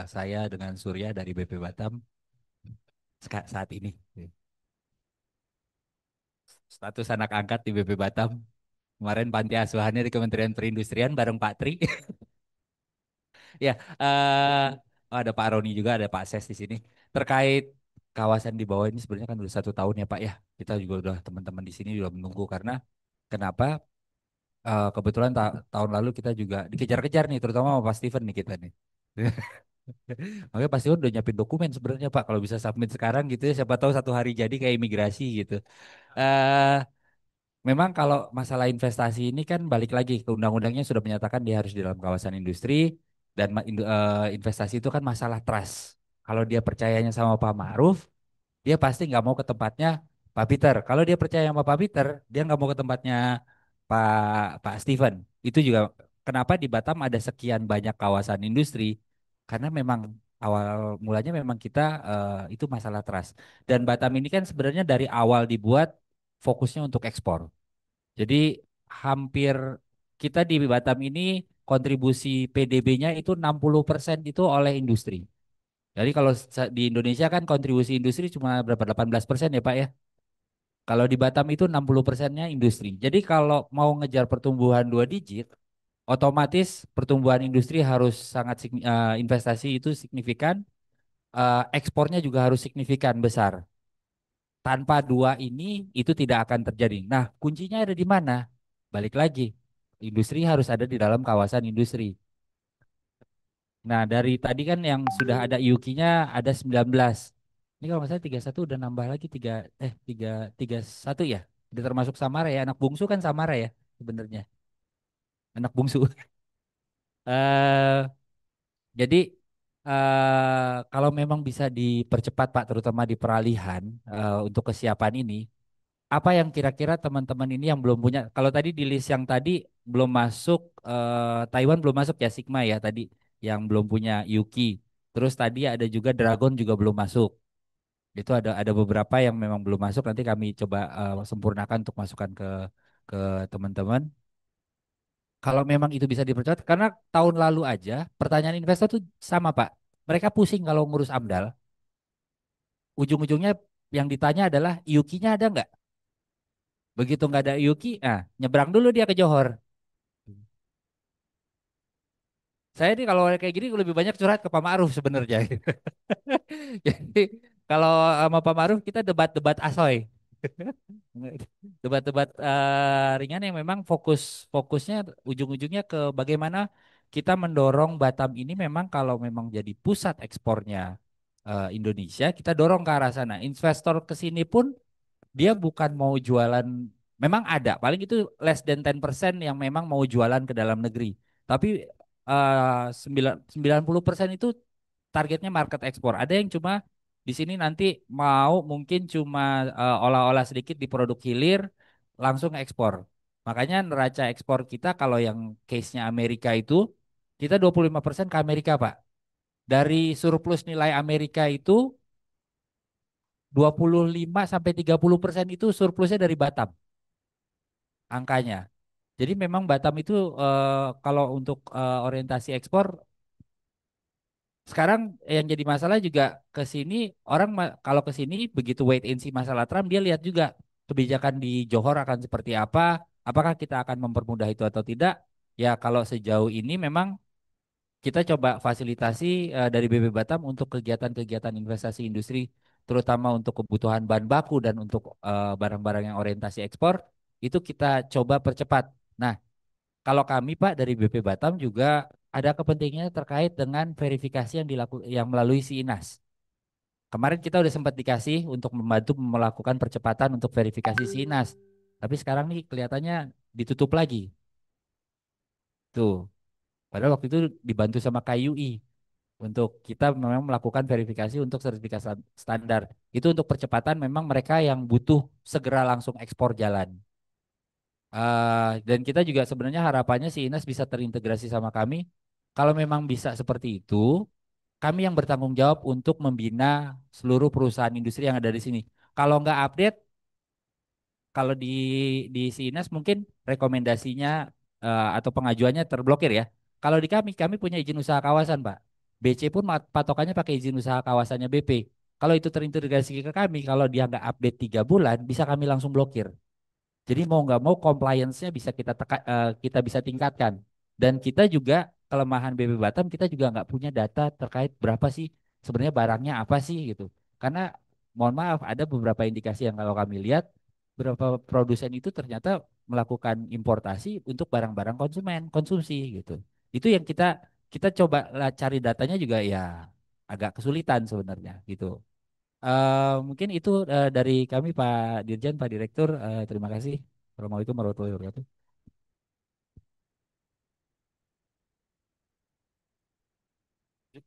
Saya dengan Surya dari BP Batam saat ini. Status anak angkat di BP Batam. Kemarin panti asuhannya di Kementerian Perindustrian bareng Pak Tri. Ya, ada Pak Roni juga, ada Pak Ses di sini. Terkait kawasan di bawah ini sebenarnya kan udah 1 tahun ya Pak ya. Kita juga udah teman-teman di sini juga menunggu karena kenapa? Kebetulan tahun lalu kita juga dikejar-kejar nih, terutama sama Pak Steven nih kita nih. Makanya pasti udah nyiapin dokumen sebenarnya Pak. Kalau bisa submit sekarang gitu ya, siapa tahu satu hari jadi kayak imigrasi gitu. eh Memang kalau masalah investasi ini kan balik lagi ke undang-undangnya sudah menyatakan dia harus di dalam kawasan industri dan investasi itu kan masalah trust. Kalau dia percayanya sama Pak Ma'ruf, dia pasti nggak mau ke tempatnya Pak Peter. Kalau dia percaya sama Pak Peter, dia nggak mau ke tempatnya Pak Pak Steven. Itu juga kenapa di Batam ada sekian banyak kawasan industri karena memang awal mulanya memang kita itu masalah trust. Dan Batam ini kan sebenarnya dari awal dibuat fokusnya untuk ekspor. Jadi hampir kita di Batam ini kontribusi PDB-nya itu 60% itu oleh industri. Jadi kalau di Indonesia kan kontribusi industri cuma berapa 18% ya Pak ya. Kalau di Batam itu 60%-nya industri. Jadi kalau mau ngejar pertumbuhan 2 digit, otomatis pertumbuhan industri harus sangat investasi itu signifikan, ekspornya juga harus signifikan besar. Tanpa dua ini itu tidak akan terjadi. Nah, kuncinya ada di mana? Balik lagi, industri harus ada di dalam kawasan industri. Nah, dari tadi kan yang sudah ada IUK-nya ada 19. Ini kalau nggak salah 31 udah nambah lagi 3 1 ya. Udah termasuk Samara ya. Anak bungsu kan Samara ya sebenarnya. Anak bungsu. eh jadi kalau memang bisa dipercepat Pak, terutama di peralihan untuk kesiapan ini, apa yang kira-kira teman-teman ini yang belum punya? Kalau tadi di list yang tadi belum masuk, Taiwan belum masuk ya Sigma ya tadi yang belum punya Yuki. Terus tadi ada juga Dragon juga belum masuk. Itu ada beberapa yang memang belum masuk. Nanti kami coba sempurnakan untuk masukkan ke teman-teman. Kalau memang itu bisa dipercepat, karena tahun lalu aja pertanyaan investor tuh sama Pak. Mereka pusing kalau ngurus AMDAL. Ujung-ujungnya yang ditanya adalah IUK-nya ada nggak? Begitu nggak ada IUK, nyebrang dulu dia ke Johor. Saya nih kalau kayak gini lebih banyak curhat ke Pak Ma'ruf sebenarnya. Jadi kalau sama Pak Ma'ruf kita debat-debat asoy. Debat-debat ringan yang memang fokusnya ujung-ujungnya ke bagaimana kita mendorong Batam ini memang kalau memang jadi pusat ekspornya Indonesia, kita dorong ke arah sana. Investor ke sini pun dia bukan mau jualan, memang ada, paling itu less than 10% yang memang mau jualan ke dalam negeri. Tapi 90% itu targetnya market ekspor. Ada yang cuma di sini nanti mau mungkin cuma olah-olah sedikit di produk hilir langsung ekspor. Makanya neraca ekspor kita kalau yang case-nya Amerika itu kita 25% ke Amerika, Pak. Dari surplus nilai Amerika itu 25 sampai 30% itu surplusnya dari Batam angkanya. Jadi memang Batam itu kalau untuk orientasi ekspor sekarang yang jadi masalah juga ke sini orang kalau ke sini begitu wait and see masalah Trump dia lihat juga kebijakan di Johor akan seperti apa, apakah kita akan mempermudah itu atau tidak. Ya kalau sejauh ini memang kita coba fasilitasi dari BB Batam untuk kegiatan-kegiatan investasi industri terutama untuk kebutuhan bahan baku dan untuk barang-barang yang orientasi ekspor itu kita coba percepat. Nah, kalau kami Pak dari BP Batam juga ada kepentingannya terkait dengan verifikasi yang melalui SINAS. Kemarin kita udah sempat dikasih untuk membantu melakukan percepatan untuk verifikasi SINAS. Tapi sekarang nih kelihatannya ditutup lagi. Tuh, padahal waktu itu dibantu sama KUI untuk kita memang melakukan verifikasi untuk sertifikasi standar. Itu untuk percepatan memang mereka yang butuh segera langsung ekspor jalan. Dan kita juga sebenarnya harapannya si Inas bisa terintegrasi sama kami. Kalau memang bisa seperti itu, kami yang bertanggung jawab untuk membina seluruh perusahaan industri yang ada di sini. Kalau nggak update, kalau di Sinas mungkin rekomendasinya atau pengajuannya terblokir ya. Kalau di kami punya izin usaha kawasan, Pak. BC pun patokannya pakai izin usaha kawasannya BP. Kalau itu terintegrasi ke kami, kalau dia nggak update 3 bulan, bisa kami langsung blokir. Jadi mau nggak mau compliance-nya bisa kita bisa tingkatkan. Dan kita juga kelemahan BB Batam kita juga nggak punya data terkait berapa sih sebenarnya barangnya apa sih gitu. Karena mohon maaf ada beberapa indikasi yang kalau kami lihat beberapa produsen itu ternyata melakukan importasi untuk barang-barang konsumsi gitu. Itu yang kita kita coba cari datanya juga ya agak kesulitan sebenarnya gitu. Mungkin itu dari kami Pak Dirjen, Pak Direktur. Terima kasih. Assalamualaikum warahmatullahi wabarakatuh.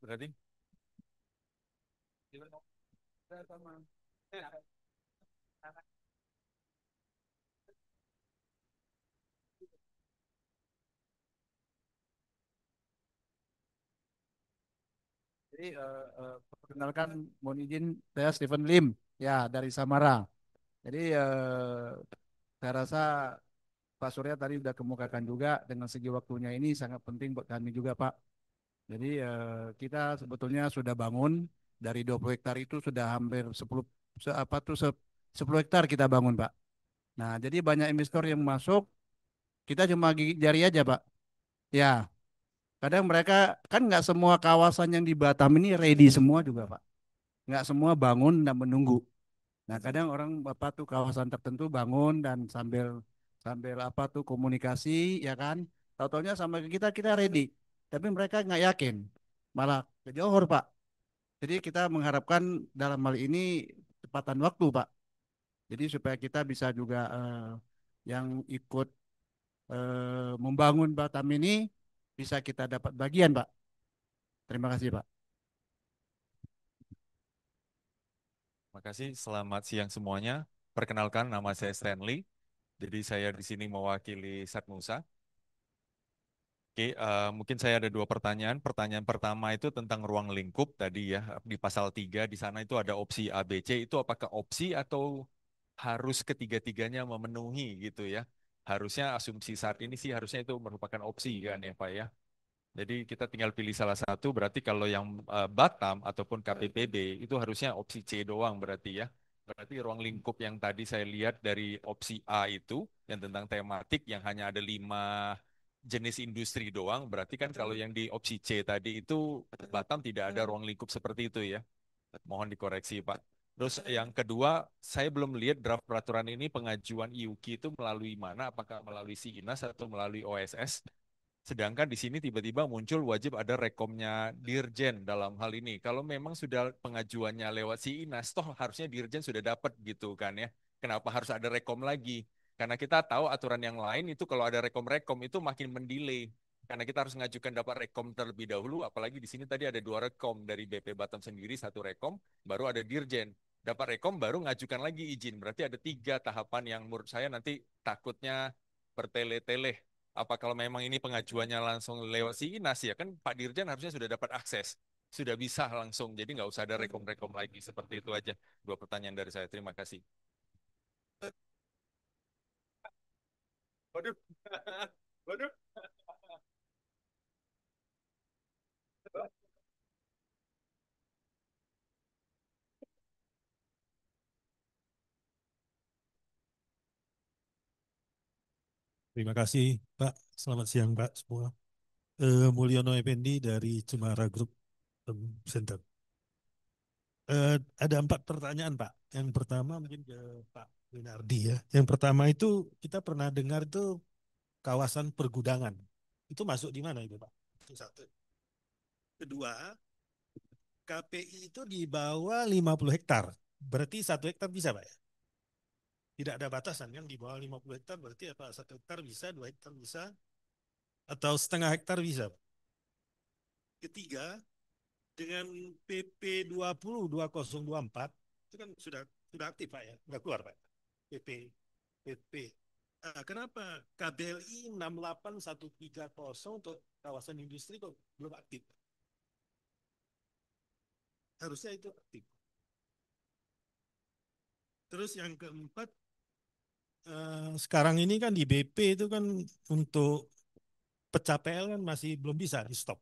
Berarti Jadi perkenalkan mohon izin saya Stephen Lim ya dari Samara. Jadi saya rasa Pak Surya tadi sudah kemukakan juga dengan segi waktunya ini sangat penting buat kami juga Pak. Jadi kita sebetulnya sudah bangun dari 20 hektar itu sudah hampir 10 apa tuh 10 hektar kita bangun Pak. Nah, jadi banyak investor yang masuk, kita cuma gigit jari aja Pak. Ya, kadang mereka kan nggak semua kawasan yang di Batam ini ready semua juga Pak. Nggak semua bangun dan menunggu. Nah, kadang orang apa tuh kawasan tertentu bangun dan sambil sambil apa tuh komunikasi ya kan. Tahu-taunya sama ke kita ready. Tapi mereka nggak yakin. Malah ke Johor, Pak. Jadi kita mengharapkan dalam hal ini cepatan waktu, Pak. Jadi supaya kita bisa juga yang ikut membangun Batam ini bisa kita dapat bagian, Pak. Terima kasih, Pak. Terima kasih. Selamat siang semuanya. Perkenalkan, nama saya Stanley. Jadi saya di sini mewakili Satmusa. Oke, mungkin saya ada 2 pertanyaan. Pertanyaan pertama itu tentang ruang lingkup tadi ya, di pasal 3 di sana itu ada opsi ABC, itu apakah opsi atau harus ketiga-tiganya memenuhi gitu ya? harusnya asumsi saat ini sih harusnya itu merupakan opsi kan ya Pak ya. Jadi kita tinggal pilih salah satu, berarti kalau yang Batam ataupun KPPB itu harusnya opsi C doang berarti ya. Berarti ruang lingkup yang tadi saya lihat dari opsi A itu, yang tentang tematik yang hanya ada 5 jenis industri doang, berarti kan kalau yang di opsi C tadi itu Batam tidak ada ruang lingkup seperti itu ya. Mohon dikoreksi Pak. Terus yang kedua, saya belum lihat draft peraturan ini pengajuan IUK itu melalui mana, apakah melalui SIINAS atau melalui OSS. Sedangkan di sini tiba-tiba muncul wajib ada rekomnya Dirjen dalam hal ini. Kalau memang sudah pengajuannya lewat si Inas, toh harusnya Dirjen sudah dapat gitu kan ya. Kenapa harus ada rekom lagi? Karena kita tahu aturan yang lain itu kalau ada rekom-rekom itu makin mendelay. Karena kita harus mengajukan dapat rekom terlebih dahulu, apalagi di sini tadi ada 2 rekom dari BP Batam sendiri, 1 rekom, baru ada Dirjen. Dapat rekom baru ngajukan lagi izin. Berarti ada 3 tahapan yang menurut saya nanti takutnya bertele-tele. Apa kalau memang ini pengajuannya langsung lewat si Inas ya kan Pak Dirjen harusnya sudah dapat akses, sudah bisa langsung, jadi nggak usah ada rekom-rekom lagi. Seperti itu aja 2 pertanyaan dari saya. Terima kasih. Waduh, waduh. Terima kasih, Pak. Selamat siang, Pak, semua. Mulyono Effendi dari Cemara Group Center. Ada 4 pertanyaan, Pak. Yang pertama mungkin ke Pak Winardi ya. Yang pertama itu kita pernah dengar itu kawasan pergudangan. Itu masuk di mana itu, Pak? Itu satu. Kedua, KPI itu di bawah 50 hektar. Berarti 1 hektar bisa, Pak ya? Tidak ada batasan yang di bawah 50 hektar berarti apa? 1 hektar bisa, 2 hektar bisa, atau setengah hektar bisa, Pak. Ketiga, dengan PP 20 2024 itu kan sudah aktif Pak ya, nggak keluar Pak. PP. Kenapa KBLI 68130 untuk kawasan industri kok belum aktif? Harusnya itu aktif. Terus yang keempat, sekarang ini kan di BP itu kan untuk pecah PL kan masih belum bisa di stop.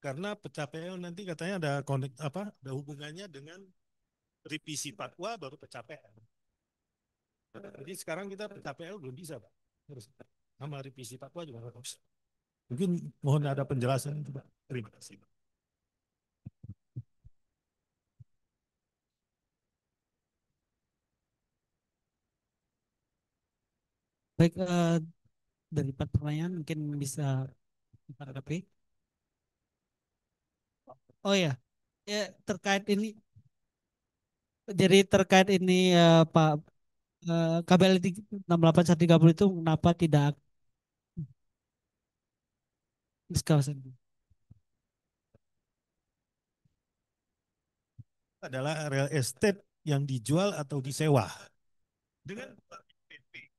Karena pecah PL nanti katanya ada hubungannya dengan revisi fatwa baru pecah PL. Jadi sekarang kita pecah PL belum bisa, Pak. Terus sama revisi fatwa juga nggak bisa. Mungkin mohon ada penjelasan itu, Pak. Terima kasih, Pak. Baik, dari 4 pertanyaan mungkin bisa ditanggapi. Oh ya, ya terkait ini, jadi terkait ini Pak, KBL 68130 itu kenapa tidak di kawasan ini? Adalah real estate yang dijual atau disewa. Dengan PP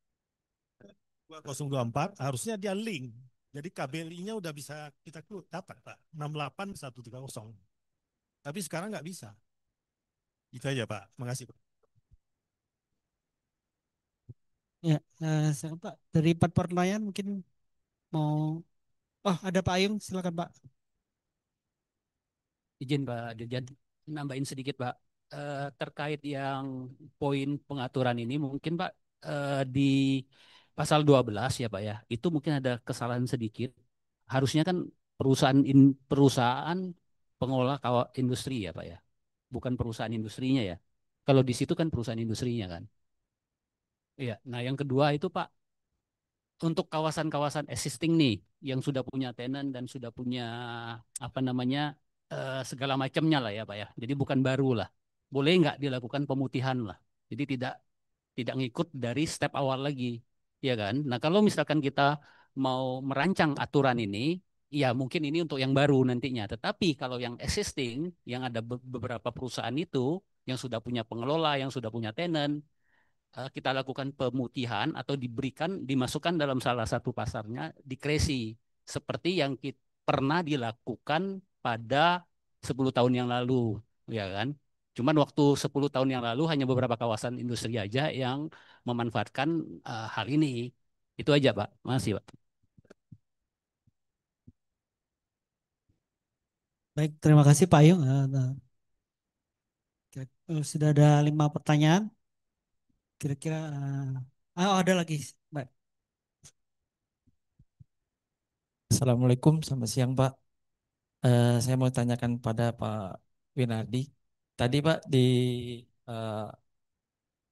2024 harusnya dia link. Jadi KBLI-nya udah bisa kita dapat, Pak. 68130. Tapi sekarang nggak bisa. Itu aja, Pak. Makasih, Pak. Ya, Pak, dari 4 pertanyaan mungkin mau, oh ada Pak Ayung, silakan Pak. Izin Pak Dirjen, nambahin sedikit Pak. Terkait yang poin pengaturan ini mungkin Pak di pasal 12 ya Pak ya, itu mungkin ada kesalahan sedikit. Harusnya kan perusahaan pengelola industri ya Pak ya, bukan perusahaan industrinya ya. Kalau di situ kan perusahaan industrinya kan. Iya. Nah yang kedua itu Pak, untuk kawasan-kawasan existing nih yang sudah punya tenant dan sudah punya apa namanya segala macamnya lah ya Pak ya. Jadi bukan baru lah. Boleh nggak dilakukan pemutihan lah. Jadi tidak ngikut dari step awal lagi, ya kan? Nah kalau misalkan kita mau merancang aturan ini, ya mungkin ini untuk yang baru nantinya. Tetapi kalau yang existing, yang ada beberapa perusahaan itu yang sudah punya pengelola, yang sudah punya tenant, kita lakukan pemutihan atau dimasukkan dalam salah satu pasarnya dikresi seperti yang pernah dilakukan pada 10 tahun yang lalu, ya kan? Cuman waktu 10 tahun yang lalu hanya beberapa kawasan industri aja yang memanfaatkan hal ini. Itu aja Pak. Makasih Pak. Baik, terima kasih Pak Yung. Sudah ada 5 pertanyaan. Kira-kira, ada lagi, Mbak. Assalamualaikum, selamat siang Pak. Saya mau tanyakan pada Pak Winardi. Tadi Pak eh,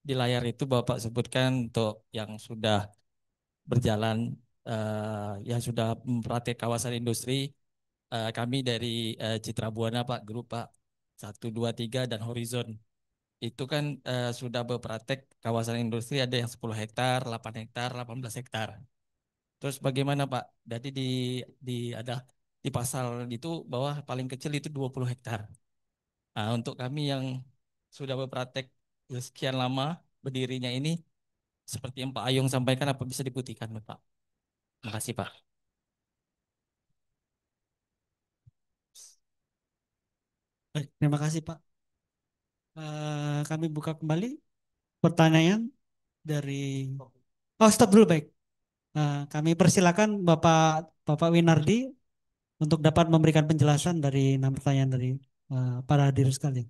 di layar itu Bapak sebutkan untuk yang sudah berjalan, yang sudah mempraktek kawasan industri, kami dari Citra Buana Pak, grup Pak 1, 2, 3 dan Horizon. Itu kan sudah berpraktek kawasan industri ada yang 10 hektar, 8 hektar, 18 hektar. Terus bagaimana Pak? Jadi di ada di pasal itu bahwa paling kecil itu 20 hektar. Nah, untuk kami yang sudah berpraktek sekian lama berdirinya ini, seperti yang Pak Ayung sampaikan, apa bisa diputihkan Pak? Terima kasih Pak. Baik, terima kasih Pak. Kami buka kembali pertanyaan dari. Oh, stop dulu, baik. Kami persilakan Bapak Bapak Winardi untuk dapat memberikan penjelasan dari 6 pertanyaan dari para hadirin sekalian.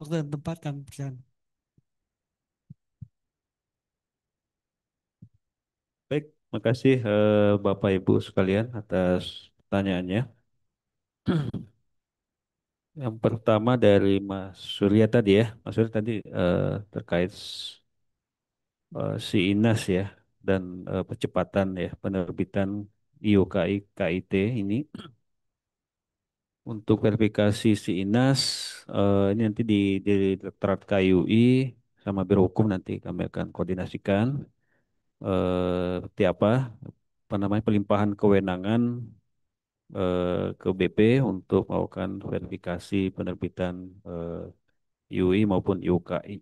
Waktu dan tempat kami persilakan. Baik, makasih Bapak Ibu sekalian atas pertanyaannya. Yang pertama dari Mas Surya tadi ya, Mas Surya tadi terkait si Inas ya dan percepatan ya penerbitan IUKI KIT ini. Untuk verifikasi si Inas, ini nanti di Direktorat KUI sama Biro Hukum nanti kami akan koordinasikan seperti apa namanya pelimpahan kewenangan ke BP untuk melakukan verifikasi penerbitan UI maupun IUKI.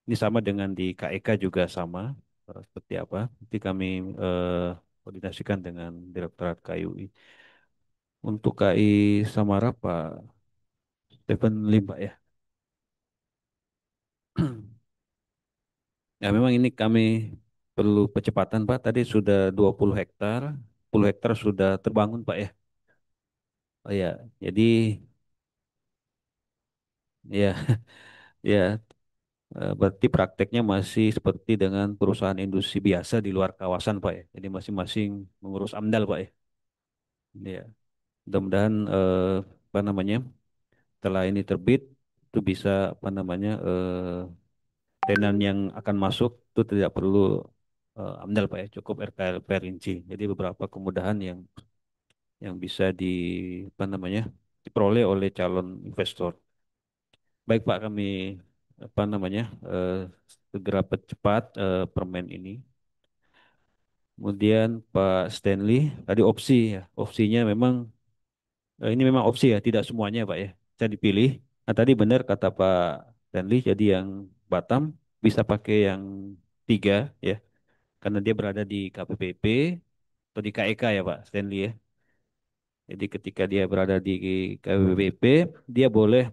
Ini sama dengan di KEK juga sama seperti apa. Nanti kami koordinasikan dengan Direktorat KUI. Untuk KI Samara Pak Stephen Lim Pak ya. Ya memang ini kami perlu percepatan Pak. Tadi sudah 20 hektar, 10 hektar sudah terbangun Pak ya. Oh ya, jadi ya ya berarti prakteknya masih seperti dengan perusahaan industri biasa di luar kawasan Pak ya. Jadi masing-masing mengurus AMDAL Pak ya. Ya, mudah-mudahan apa namanya setelah ini terbit itu bisa apa namanya tenan yang akan masuk itu tidak perlu AMDAL Pak ya, cukup RKLP rinci. Jadi beberapa kemudahan yang bisa apa namanya diperoleh oleh calon investor. Baik Pak, kami apa namanya segera percepat permen ini. Kemudian Pak Stanley tadi opsi ya, opsinya memang ini memang opsi ya, tidak semuanya Pak ya. Bisa dipilih. Nah tadi benar kata Pak Stanley, jadi yang Batam bisa pakai yang 3 ya, karena dia berada di KPPP atau di KEK ya Pak Stanley ya. Jadi ketika dia berada di KPPP, dia boleh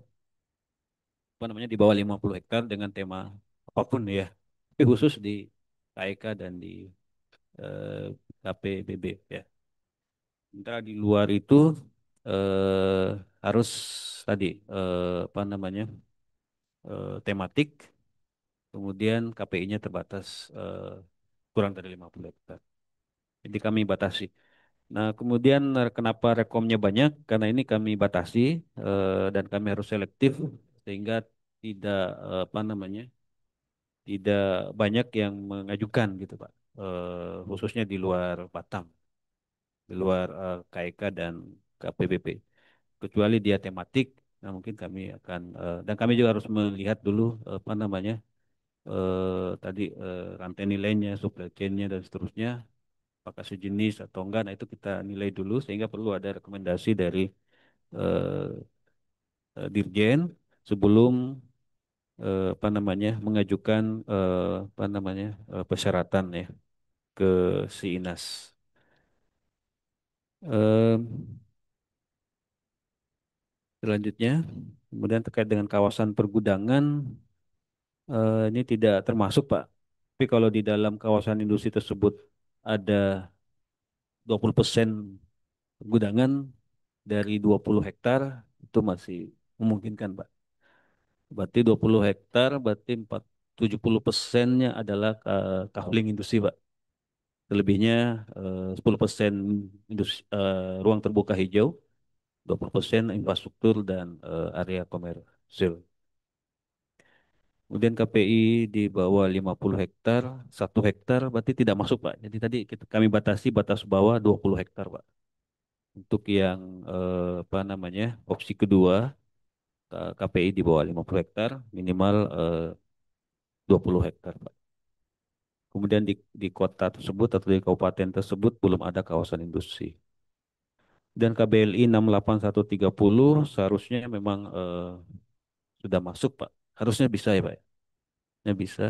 apa namanya di bawah 50 hektar dengan tema apapun ya. Tapi khusus di KEK dan di eh, KPBB ya. Sementara di luar itu harus tadi apa namanya tematik, kemudian KPI-nya terbatas kurang dari 50 hektar. Jadi kami batasi. Nah, kemudian kenapa rekomnya banyak? Karena ini kami batasi dan kami harus selektif sehingga tidak apa namanya tidak banyak yang mengajukan gitu Pak, khususnya di luar Batam, di luar KIK dan KPBP. Kecuali dia tematik, nah mungkin kami akan dan kami juga harus melihat dulu apa namanya tadi rantai nilainya, supply chain-nya dan seterusnya apakah sejenis atau enggak. Nah, itu kita nilai dulu sehingga perlu ada rekomendasi dari eh, Dirjen sebelum apa namanya mengajukan apa namanya persyaratan ya ke si Inas. Em, Selanjutnya, kemudian terkait dengan kawasan pergudangan ini tidak termasuk Pak. Tapi kalau di dalam kawasan industri tersebut ada 20% gudangan dari 20 hektar itu masih memungkinkan, Pak. Berarti 20 hektar, berarti 70%-nya adalah kafling industri, Pak. Selebihnya 10% ruang terbuka hijau, 20% infrastruktur dan area komersil. Kemudian KPI di bawah 50 hektar, 1 hektar berarti tidak masuk, Pak. Jadi tadi kami batasi batas bawah 20 hektar, Pak. Untuk yang apa namanya opsi kedua, KPI di bawah 50 hektar, minimal 20 hektar, Pak. Kemudian di kota tersebut atau di kabupaten tersebut belum ada kawasan industri. Dan KBLI 68130 seharusnya memang sudah masuk, Pak. Harusnya bisa ya, Pak. Ya bisa.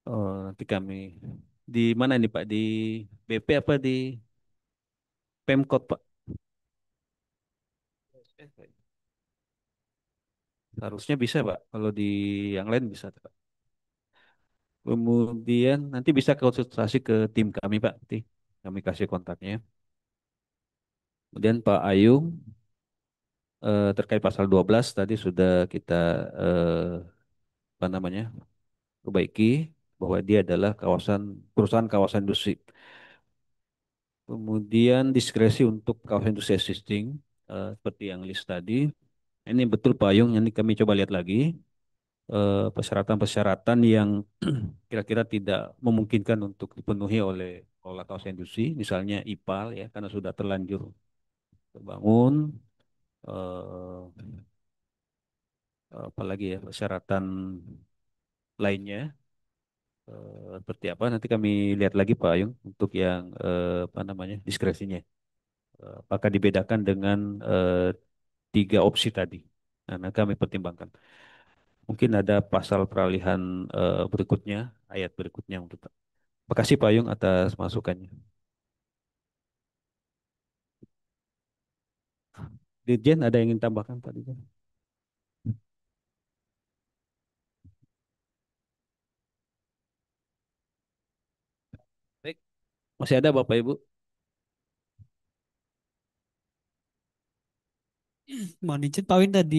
Oh, nanti kami di mana ini Pak? Di BP apa di Pemkot, Pak? Harusnya bisa, Pak. Kalau di yang lain bisa, Pak. Kemudian nanti bisa konsultasi ke tim kami, Pak. Nanti kami kasih kontaknya. Kemudian Pak Ayu terkait pasal 12 tadi sudah kita apa namanya perbaiki bahwa dia adalah perusahaan kawasan industri. Kemudian diskresi untuk kawasan industri existing seperti yang list tadi. Ini betul Pak Ayung, ini kami coba lihat lagi persyaratan-persyaratan yang kira-kira tidak memungkinkan untuk dipenuhi oleh pengelola kawasan industri, misalnya IPAL ya karena sudah terlanjur terbangun, eh, apalagi ya persyaratan lainnya seperti apa nanti kami lihat lagi Pak Ayung untuk yang apa namanya diskresinya. Apakah dibedakan dengan 3 opsi tadi? Nah, kami pertimbangkan. Mungkin ada pasal peralihan berikutnya, ayat berikutnya untuk Pak. Terima kasih Pak Yung atas masukannya. Dirjen ada yang ingin tambahkan Pak Dirjen? Baik, masih ada Bapak Ibu? Mohon izin Pak Win tadi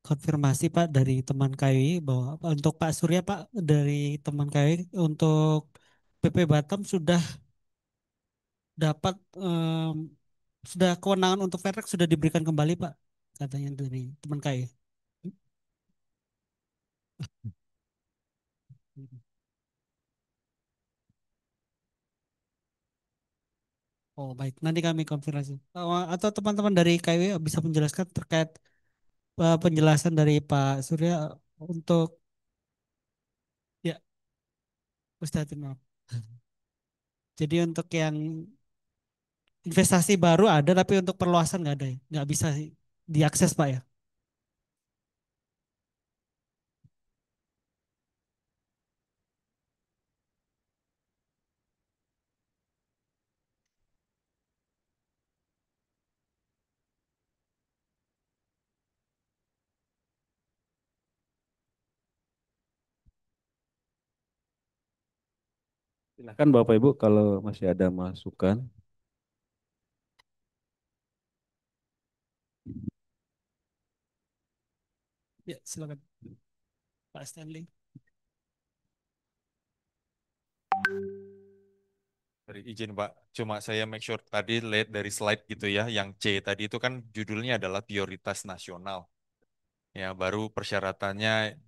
konfirmasi Pak dari teman KWI bahwa untuk Pak Surya Pak dari teman KWI untuk PP Batam sudah dapat sudah kewenangan untuk Vertex sudah diberikan kembali Pak katanya dari teman KWI. Oh baik, nanti kami konfirmasi. Atau teman-teman dari KW bisa menjelaskan terkait penjelasan dari Pak Surya untuk ya Ustadz maaf. Jadi untuk yang investasi baru ada, tapi untuk perluasan nggak ada, ya? Nggak bisa diakses Pak ya. Silakan Bapak Ibu kalau masih ada masukan. Ya silakan Pak Stanley. Dari izin Pak, cuma saya make sure tadi lihat dari slide gitu ya, yang C tadi itu kan judulnya adalah prioritas nasional. Ya, baru persyaratannya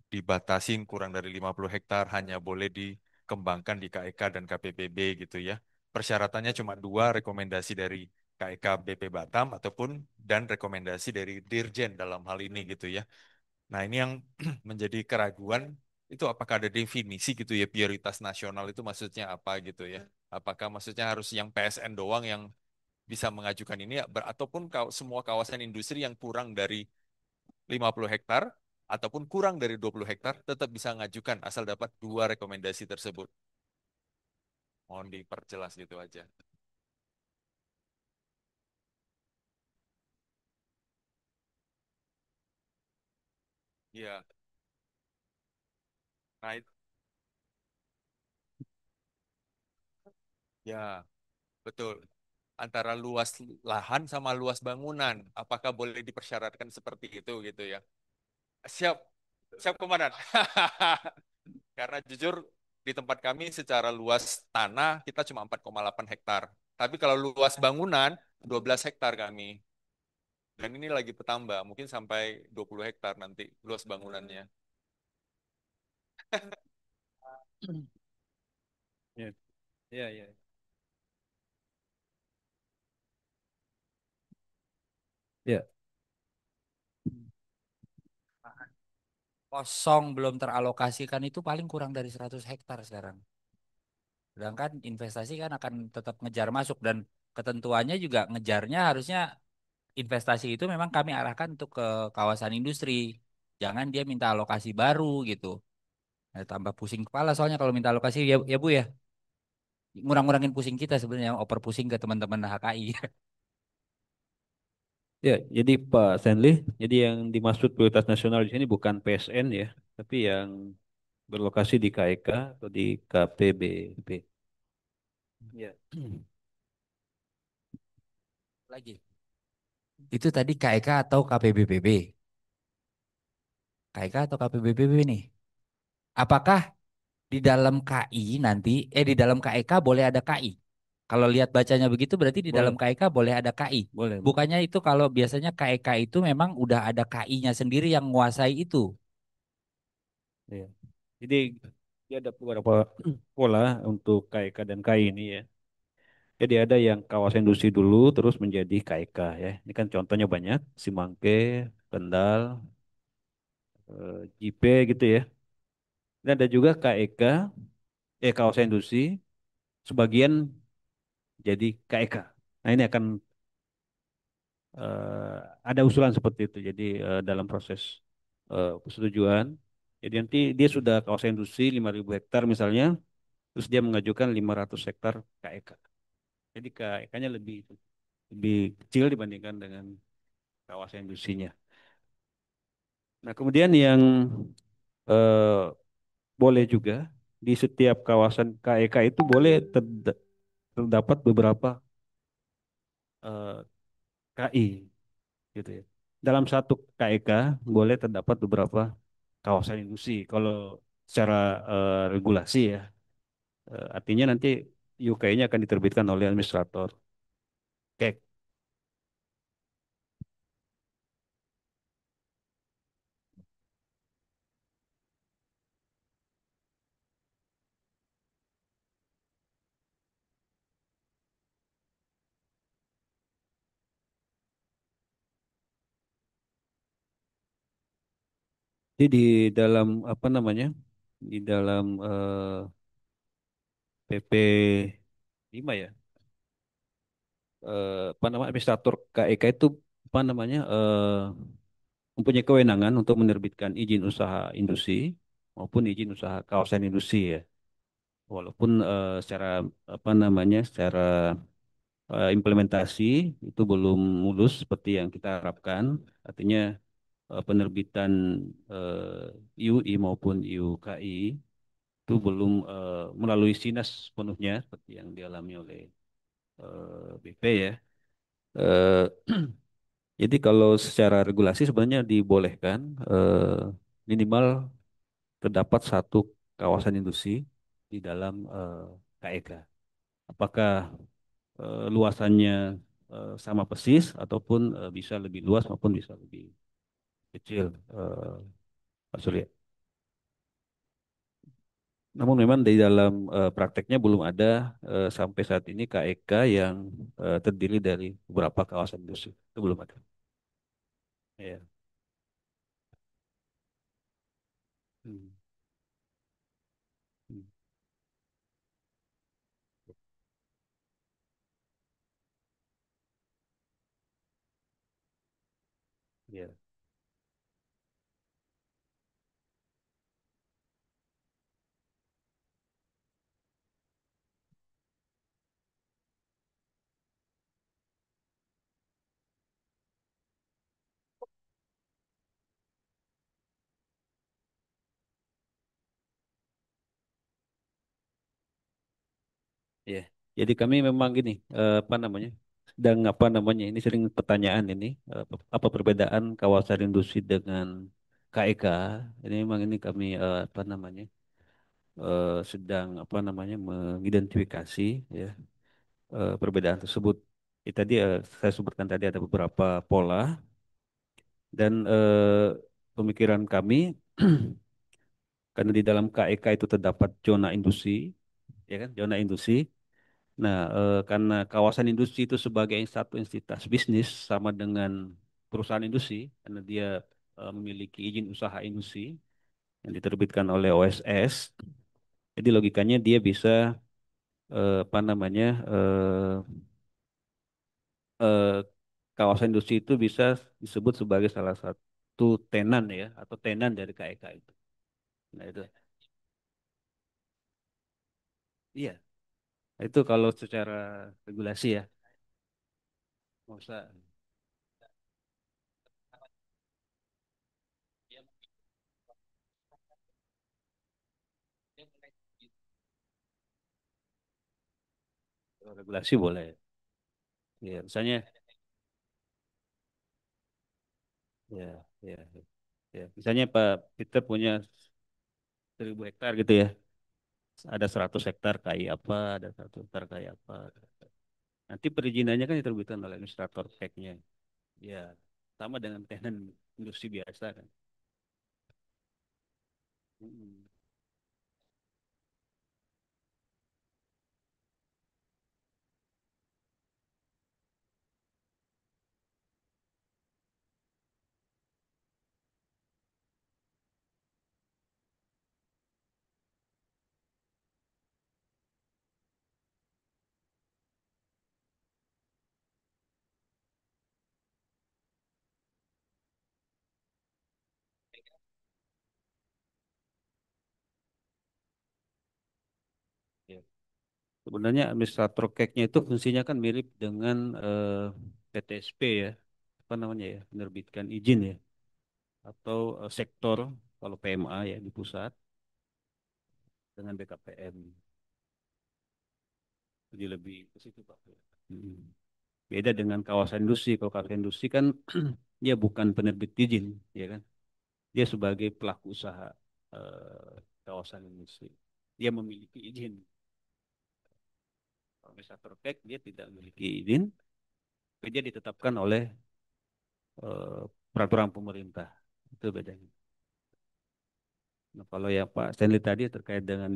dibatasin kurang dari 50 hektar, hanya boleh dikembangkan di KEK dan KPPB gitu ya. Persyaratannya cuma 2, rekomendasi dari KEK BP Batam ataupun dan rekomendasi dari Dirjen dalam hal ini gitu ya. Nah, ini yang menjadi keraguan itu apakah ada definisi gitu ya prioritas nasional itu maksudnya apa gitu ya. Apakah maksudnya harus yang PSN doang yang bisa mengajukan ini ataupun semua kawasan industri yang kurang dari 50 hektar ataupun kurang dari 20 hektar tetap bisa mengajukan asal dapat 2 rekomendasi tersebut. Mohon diperjelas gitu aja. Iya. Nah, ya, betul. Antara luas lahan sama luas bangunan, apakah boleh dipersyaratkan seperti itu gitu ya? Siap, siap komandan. Karena jujur di tempat kami secara luas tanah kita cuma 4,8 hektar. Tapi kalau luas bangunan 12 hektar kami. Dan ini lagi bertambah, mungkin sampai 20 hektar nanti luas bangunannya. Ya, ya, ya. Ya, Kosong belum teralokasikan itu paling kurang dari 100 hektar sekarang. Sedangkan investasi kan akan tetap ngejar masuk dan ketentuannya juga ngejarnya harusnya investasi itu memang kami arahkan untuk ke kawasan industri. Jangan dia minta alokasi baru gitu. Nah, tambah pusing kepala soalnya kalau minta alokasi ya, ya Bu ya. Ngurang-ngurangin pusing kita sebenarnya oper pusing ke teman-teman HKI. ya. Jadi Pak Stanley, jadi yang dimaksud prioritas nasional di sini bukan PSN ya, tapi yang berlokasi di KEK atau di KPBB. Ya. Lagi. Itu tadi KEK atau KPBBB? KEK atau KPBBB nih? Apakah di dalam KI nanti, di dalam KEK boleh ada KI? Kalau lihat bacanya begitu berarti di dalam Boleh, KEK boleh ada KI. boleh, boleh. Bukannya itu kalau biasanya KEK itu memang udah ada KI-nya sendiri yang menguasai itu. Ya. Jadi dia ada beberapa pola untuk KEK dan KI ini ya. Jadi ada yang kawasan industri dulu terus menjadi KEK ya. Ini kan contohnya banyak, Simangke, Kendal, JP gitu ya. Dan ada juga KEK, kawasan industri, sebagian jadi KEK. Nah ini akan ada usulan seperti itu. Jadi dalam proses persetujuan, jadi nanti dia sudah kawasan industri 5.000 hektar misalnya, terus dia mengajukan 500 hektar KEK. Jadi KEK-nya lebih lebih kecil dibandingkan dengan kawasan industrinya. Nah kemudian yang eh, boleh juga di setiap kawasan KEK itu boleh terdapat beberapa KI gitu ya. Dalam satu KEK boleh terdapat beberapa kawasan industri. Kalau secara regulasi ya, artinya nanti UK-nya akan diterbitkan oleh administrator KEK. Jadi di dalam apa namanya, di dalam PP 5 ya, apa namanya administrator KEK itu apa namanya mempunyai kewenangan untuk menerbitkan izin usaha industri maupun izin usaha kawasan industri ya. Walaupun secara apa namanya secara implementasi itu belum mulus seperti yang kita harapkan. Artinya penerbitan IUI maupun IUKI itu belum melalui SINAS sepenuhnya seperti yang dialami oleh BP ya. Eh, jadi kalau secara regulasi sebenarnya dibolehkan minimal terdapat satu kawasan industri di dalam KEK. Apakah luasannya sama persis ataupun bisa lebih luas maupun bisa lebih kecil, Pak Surya. Namun memang di dalam prakteknya belum ada sampai saat ini KEK yang terdiri dari beberapa kawasan industri. Itu belum ada. Ya. Hmm. Hmm. Ya. Ya, jadi kami memang gini, apa namanya, sedang apa namanya, ini sering pertanyaan ini, apa perbedaan kawasan industri dengan KEK? Ini memang ini kami apa namanya, sedang apa namanya mengidentifikasi ya perbedaan tersebut. Tadi saya sebutkan tadi ada beberapa pola dan pemikiran kami karena di dalam KEK itu terdapat zona industri, ya kan, zona industri. Nah, karena kawasan industri itu sebagai satu entitas bisnis sama dengan perusahaan industri, karena dia memiliki izin usaha industri yang diterbitkan oleh OSS. Jadi logikanya dia bisa apa namanya eh, kawasan industri itu bisa disebut sebagai salah satu tenan ya atau tenan dari KEK itu. Nah itu, iya. Itu kalau secara regulasi ya, nggak usah. Kalau regulasi boleh. Ya, misalnya, ya, ya, ya. Misalnya Pak Peter punya 1.000 hektar gitu ya. Ada 100 hektar kayak apa, ada 100 hektar kayak apa. Nanti perizinannya kan diterbitkan oleh administrator PEK-nya. Ya, sama dengan tenan industri biasa kan. Mm-mm. Ya. Sebenarnya administrator CAC-nya itu fungsinya kan mirip dengan PTSP ya, apa namanya ya, menerbitkan izin ya, atau sektor kalau PMA ya di pusat dengan BKPM. Jadi lebih ke situ Pak. Hmm. Beda dengan kawasan industri. Kalau kawasan industri kan dia bukan penerbit izin, ya kan? Dia sebagai pelaku usaha kawasan industri. Dia memiliki izin. Kalau administrator CAC dia tidak memiliki izin, tapi dia ditetapkan oleh eh, peraturan pemerintah. Itu bedanya. Nah, kalau ya Pak Stanley tadi terkait dengan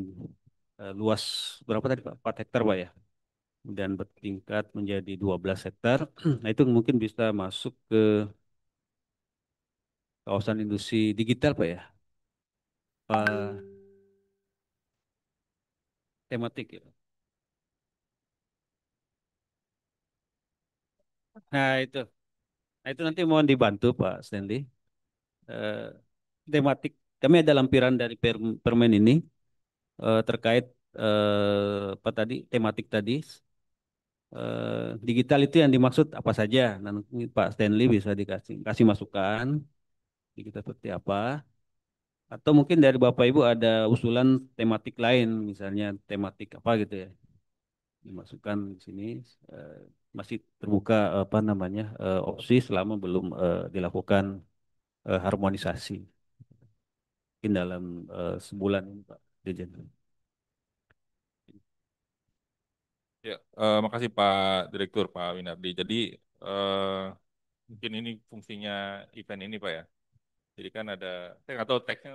luas berapa tadi Pak? 4 hektar Pak ya. Dan bertingkat menjadi 12 hektar. Nah, itu mungkin bisa masuk ke kawasan industri digital Pak ya. Tematik ya. Nah, itu. Nah, itu nanti mohon dibantu Pak Stanley. Eh, Tematik kami ada lampiran dari permen ini terkait apa tadi tematik tadi. Digital itu yang dimaksud apa saja? Nanti Pak Stanley bisa dikasih kasih masukan digital seperti apa? Atau mungkin dari Bapak Ibu ada usulan tematik lain, misalnya tematik apa gitu ya, dimasukkan di sini eh, masih terbuka apa namanya opsi selama belum dilakukan harmonisasi. Mungkin dalam sebulan ini Pak Dirjen. Ya, makasih Pak Direktur Pak Winardi. Jadi mungkin ini fungsinya event ini Pak ya. Jadi kan ada, saya nggak tahu teksnya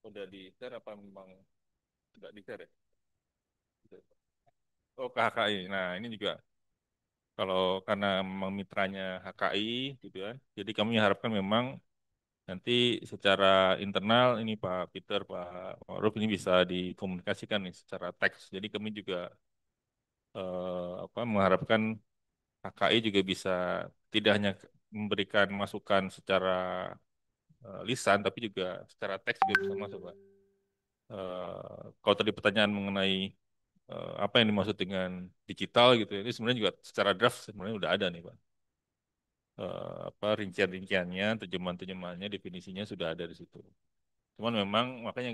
udah di share apa memang nggak di share ya? Oh ke HKI. Nah ini juga kalau karena memang mitranya HKI gitu ya. Jadi kami harapkan memang nanti secara internal ini Pak Peter, Pak Maruf ini bisa dikomunikasikan nih secara teks. Jadi kami juga apa mengharapkan HKI juga bisa tidak hanya memberikan masukan secara lisan, tapi juga secara teks juga bisa masuk, Pak. Kalau tadi pertanyaan mengenai apa yang dimaksud dengan digital gitu ya, ini sebenarnya juga secara draft sebenarnya udah ada nih, Pak. Apa rincian-rinciannya, terjemahan-terjemahannya, definisinya sudah ada di situ. Cuman memang makanya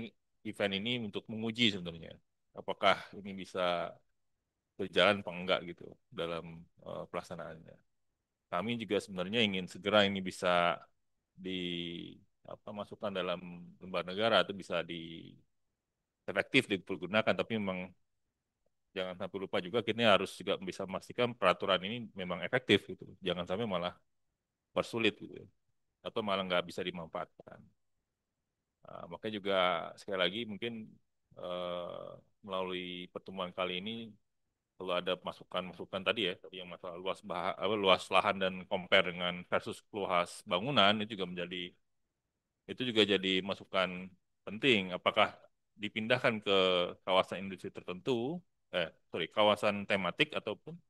event ini untuk menguji sebenarnya, apakah ini bisa berjalan apa enggak gitu dalam pelaksanaannya. Kami juga sebenarnya ingin segera ini bisa di masukkan dalam lembaga negara atau bisa di efektif dipergunakan, tapi memang jangan sampai lupa juga kita harus juga bisa memastikan peraturan ini memang efektif gitu. Jangan sampai malah persulit gitu ya. Atau malah nggak bisa dimanfaatkan. Makanya juga sekali lagi mungkin melalui pertemuan kali ini kalau ada masukan-masukan tadi ya, tadi yang masalah luas lahan dan compare dengan versus luas bangunan itu juga jadi masukan penting. Apakah dipindahkan ke kawasan industri tertentu, kawasan tematik ataupun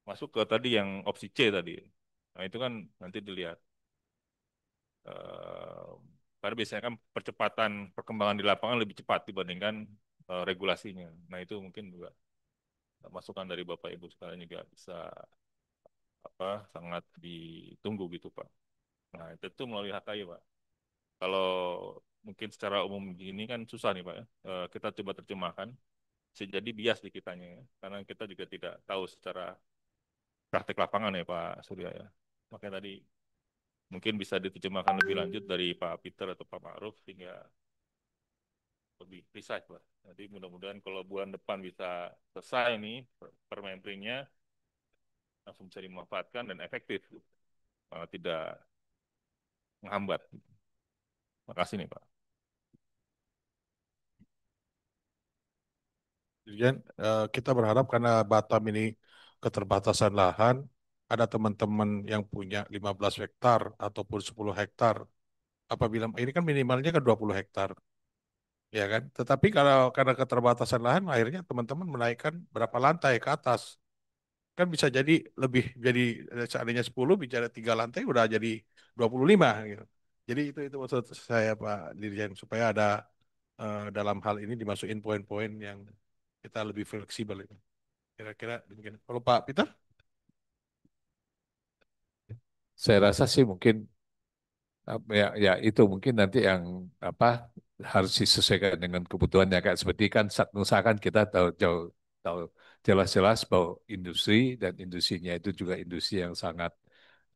masuk ke tadi yang opsi C tadi. Nah itu kan nanti dilihat. Eh, Karena biasanya kan percepatan perkembangan di lapangan lebih cepat dibandingkan regulasinya. Nah itu mungkin juga masukan dari Bapak Ibu sekalian juga bisa sangat ditunggu gitu Pak. Nah itu melalui HKI Pak. Kalau mungkin secara umum gini kan susah nih Pak ya. Kita coba terjemahkan. Bisa jadi bias di kitanya ya. Karena kita juga tidak tahu secara praktek lapangan ya Pak Surya ya. Makanya tadi mungkin bisa diterjemahkan lebih lanjut dari Pak Peter atau Pak Ma'ruf sehingga lebih precise Pak. Jadi mudah-mudahan kalau bulan depan bisa selesai nih permenpringnya langsung bisa dimanfaatkan dan efektif, tidak menghambat. Terima kasih nih Pak. Dirjen, kita berharap karena Batam ini keterbatasan lahan, ada teman-teman yang punya 15 hektar ataupun 10 hektar. Apabila ini kan minimalnya kan 20 hektar, ya kan? Tetapi kalau karena keterbatasan lahan, akhirnya teman-teman menaikkan berapa lantai ke atas. Kan bisa jadi lebih, jadi seandainya 10 bicara 3 lantai udah jadi 25 gitu. Jadi itu maksud saya Pak Dirjen, supaya ada dalam hal ini dimasukin poin-poin yang kita lebih fleksibel itu. Kira-kira demikian. Kalau Pak Peter? Saya rasa sih mungkin ya itu mungkin nanti yang apa harus disesuaikan dengan kebutuhannya, kayak seperti kan Satnusa kan kita tahu jelas-jelas bahwa industri dan industrinya itu juga industri yang sangat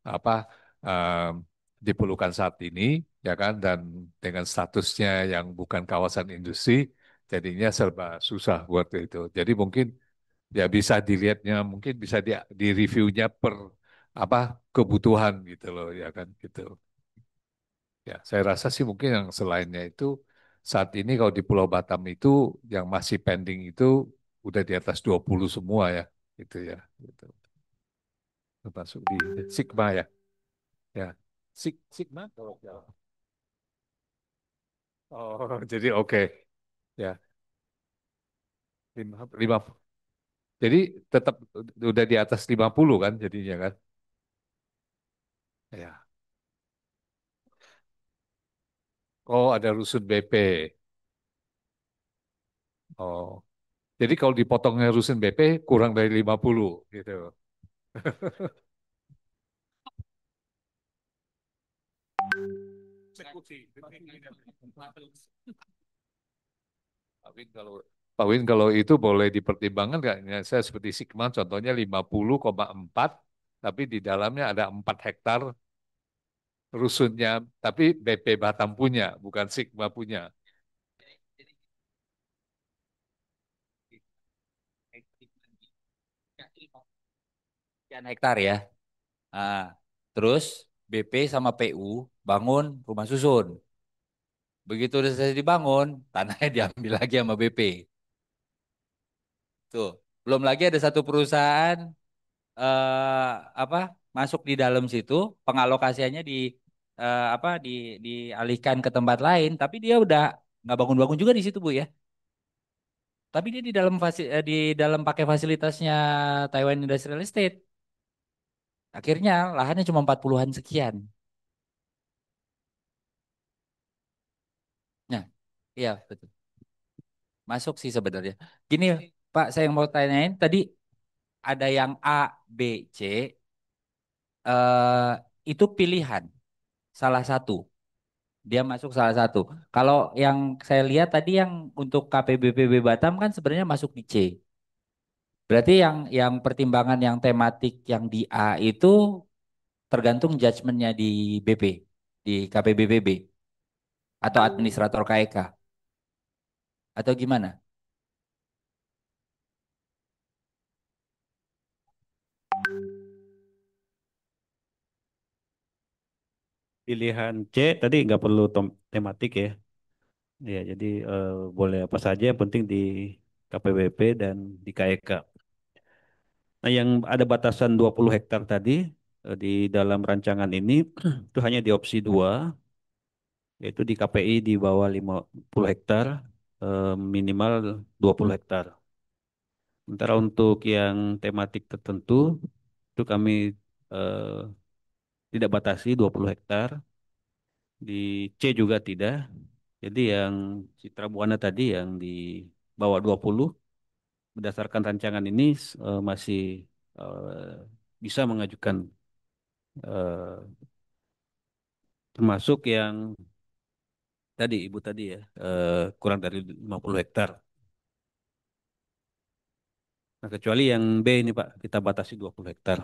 apa em, diperlukan saat ini, ya kan, dan dengan statusnya yang bukan kawasan industri jadinya serba susah buat itu. Jadi mungkin ya bisa dilihatnya, mungkin bisa di reviewnya per apa kebutuhan gitu loh, ya kan gitu. Ya, saya rasa sih mungkin yang selainnya itu saat ini kalau di Pulau Batam itu yang masih pending itu udah di atas 20 semua ya, gitu ya, gitu. Termasuk di Sigma ya, ya. Sigma kalau oh, jadi oke, ya, lima. Jadi tetap udah di atas 50 kan jadinya kan? Ya. Oh, ada rusun BP. Oh. Jadi kalau dipotongnya rusun BP kurang dari 50 gitu. Pak Win kalau Pak Win kalau itu boleh dipertimbangkan nggak? Ya, saya seperti Sigma contohnya 50,4 tapi di dalamnya ada 4 hektar rusunnya, tapi BP Batam punya, bukan Sigma punya. Sekian hektar ya. Ah, terus BP sama PU bangun rumah susun. Begitu udah selesai dibangun, tanahnya diambil lagi sama BP. Tuh, belum lagi ada satu perusahaan apa masuk di dalam situ, pengalokasiannya dialihkan ke tempat lain, tapi dia udah nggak bangun-bangun juga di situ Bu ya. Tapi dia di dalam pakai fasilitasnya Taiwan Industrial Estate. Akhirnya lahannya cuma 40-an sekian. Nah, iya betul. Masuk sih sebenarnya. Gini Pak, saya mau tanyain tadi ada yang A, B, C, eh, itu pilihan salah satu. Dia masuk salah satu. Kalau yang saya lihat tadi yang untuk KPBPB Batam kan sebenarnya masuk di C. Berarti yang pertimbangan yang tematik yang di A itu tergantung judgementnya di BP, di KPBPB atau administrator KEK atau gimana? Pilihan C tadi nggak perlu tematik ya. Ya, jadi boleh apa saja yang penting di KPWP dan di KEK. Nah, yang ada batasan 20 hektar tadi di dalam rancangan ini itu hanya di opsi 2, yaitu di KPI di bawah 50 hektar, minimal 20 hektar. Sementara untuk yang tematik tertentu itu kami eh, tidak batasi 20 hektar, di C juga tidak. Jadi yang Citra Buana tadi yang di bawah 20 berdasarkan rancangan ini masih eh, bisa mengajukan, eh, termasuk yang tadi Ibu tadi ya, kurang dari 50 hektar. Nah, kecuali yang B ini Pak, kita batasi 20 hektar.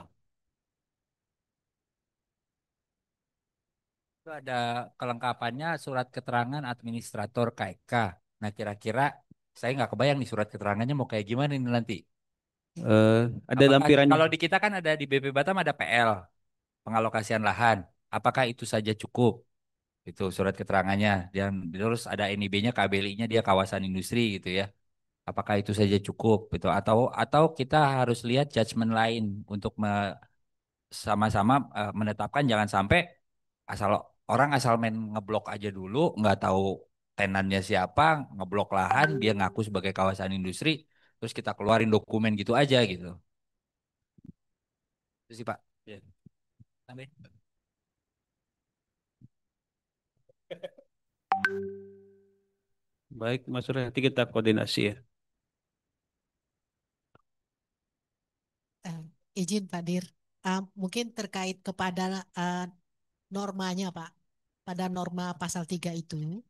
Itu ada kelengkapannya surat keterangan administrator KEK. Nah, kira-kira saya nggak kebayang nih surat keterangannya mau kayak gimana ini nanti. Ada Apakah lampirannya. kalau di kita kan ada di BP Batam ada PL, pengalokasian lahan. Apakah itu saja cukup? Itu surat keterangannya dan terus ada NIB-nya, KBLI-nya dia kawasan industri gitu ya. Apakah itu saja cukup gitu atau kita harus lihat judgement lain untuk sama-sama menetapkan jangan sampai asal orang asal main ngeblok aja dulu nggak tahu tenannya siapa ngeblok lahan dia ngaku sebagai kawasan industri terus kita keluarin dokumen gitu aja gitu. Itu sih Pak. Ya. Tambahin. Baik, Mas Surya, nanti kita koordinasi ya. Eh, izin Pak Dir, mungkin terkait kepada normanya Pak, pada norma pasal 3 itu,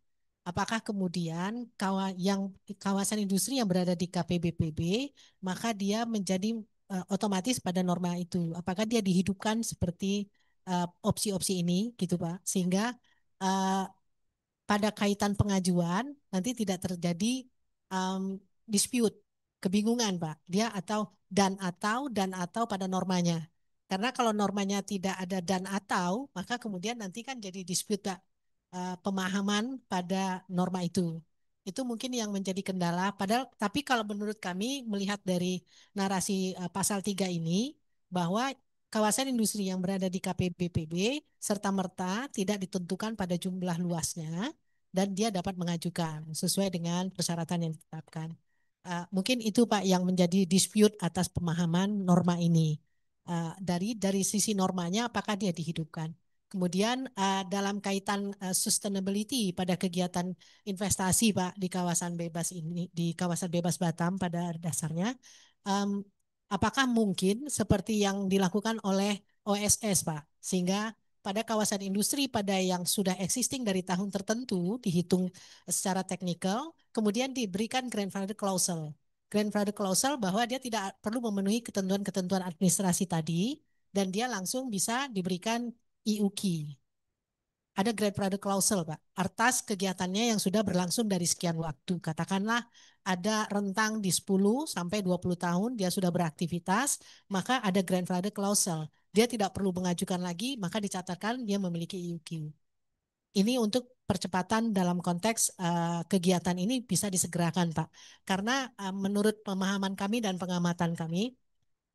apakah kemudian yang kawasan industri yang berada di KPBPB, maka dia menjadi otomatis pada norma itu, apakah dia dihidupkan seperti opsi-opsi ini gitu Pak, sehingga eh, pada kaitan pengajuan nanti tidak terjadi dispute, kebingungan Pak. Dia atau pada normanya. Karena kalau normanya tidak ada dan atau, maka kemudian nanti kan jadi dispute Pak, pemahaman pada norma itu. Itu mungkin yang menjadi kendala. Padahal tapi kalau menurut kami melihat dari narasi pasal 3 ini bahwa kawasan industri yang berada di KPBPB serta-merta tidak ditentukan pada jumlah luasnya dan dia dapat mengajukan sesuai dengan persyaratan yang ditetapkan. Mungkin itu Pak yang menjadi dispute atas pemahaman norma ini. Dari sisi normanya apakah dia dihidupkan? Kemudian dalam kaitan sustainability pada kegiatan investasi Pak di kawasan bebas ini, di kawasan bebas Batam pada dasarnya, em, apakah mungkin seperti yang dilakukan oleh OSS Pak, sehingga pada kawasan industri pada yang sudah existing dari tahun tertentu dihitung secara teknikal, kemudian diberikan grandfather clause. Grandfather clause bahwa dia tidak perlu memenuhi ketentuan-ketentuan administrasi tadi dan dia langsung bisa diberikan IUK. Ada grandfather clause, Pak, atas kegiatannya yang sudah berlangsung dari sekian waktu. Katakanlah ada rentang di 10 sampai 20 tahun dia sudah beraktivitas, maka ada grandfather clause. Dia tidak perlu mengajukan lagi, maka dicatatkan dia memiliki IUQ. Ini untuk percepatan dalam konteks kegiatan ini bisa disegerakan, Pak. Karena menurut pemahaman kami dan pengamatan kami,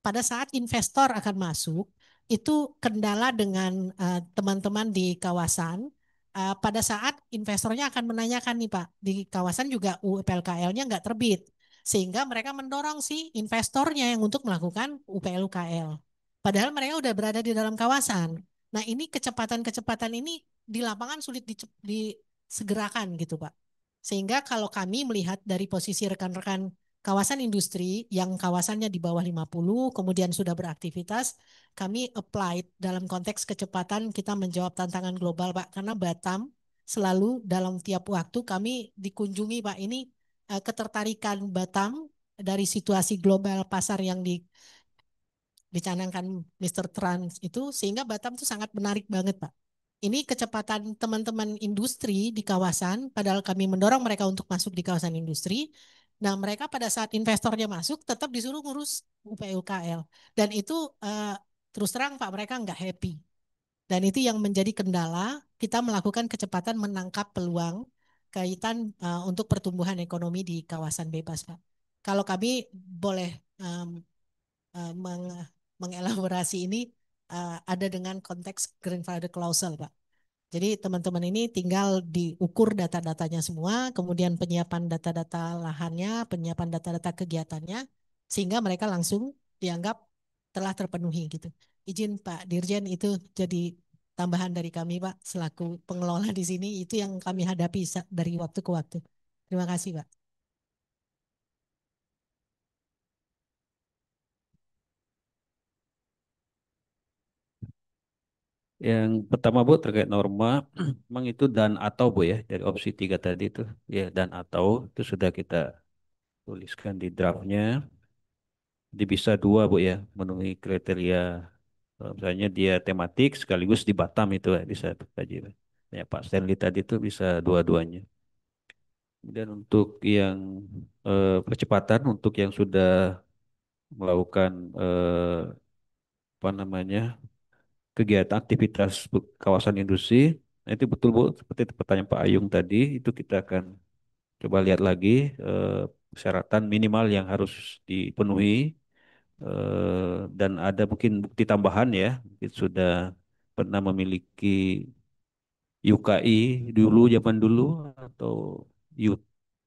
pada saat investor akan masuk, itu kendala dengan teman-teman di kawasan. Pada saat investornya akan menanyakan nih Pak, di kawasan juga UPLKL-nya nggak terbit. Sehingga mereka mendorong si investornya yang untuk melakukan UPLKL. Padahal mereka udah berada di dalam kawasan. Nah ini kecepatan-kecepatan ini di lapangan sulit disegerakan gitu Pak. Sehingga kalau kami melihat dari posisi rekan-rekan kawasan industri yang kawasannya di bawah 50 kemudian sudah beraktivitas, kami applied dalam konteks kecepatan kita menjawab tantangan global Pak, karena Batam selalu dalam tiap waktu kami dikunjungi Pak, ini ketertarikan Batam dari situasi global pasar yang dicanangkan Mr. Trump itu, sehingga Batam itu sangat menarik banget, Pak. Ini kecepatan teman-teman industri di kawasan, padahal kami mendorong mereka untuk masuk di kawasan industri. Nah, mereka pada saat investornya masuk tetap disuruh ngurus UPUKL. Dan itu terus terang Pak, mereka nggak happy. Dan itu yang menjadi kendala kita melakukan kecepatan menangkap peluang kaitan untuk pertumbuhan ekonomi di kawasan bebas, Pak. Kalau kami boleh mengelaborasi ini ada dengan konteks grandfather clause, Pak. Jadi teman-teman ini tinggal diukur data-datanya semua, kemudian penyiapan data-data lahannya, penyiapan data-data kegiatannya, sehingga mereka langsung dianggap telah terpenuhi gitu. Izin Pak Dirjen, itu jadi tambahan dari kami Pak, selaku pengelola di sini, itu yang kami hadapi dari waktu ke waktu. Terima kasih Pak. Yang pertama Bu terkait norma, memang itu dan atau Bu ya, dari opsi 3 tadi itu ya, dan atau itu sudah kita tuliskan di draftnya. Jadi bisa dua Bu ya, memenuhi kriteria. Misalnya dia tematik sekaligus di Batam itu ya, bisa kaji. Ya Pak Stanley tadi itu bisa dua-duanya. Dan untuk yang percepatan, untuk yang sudah melakukan apa namanya kegiatan aktivitas kawasan industri, nah itu betul Bu, seperti pertanyaan Pak Ayung tadi, itu kita akan coba lihat lagi persyaratan minimal yang harus dipenuhi, dan ada mungkin bukti tambahan ya, mungkin sudah pernah memiliki UKI dulu, zaman dulu, atau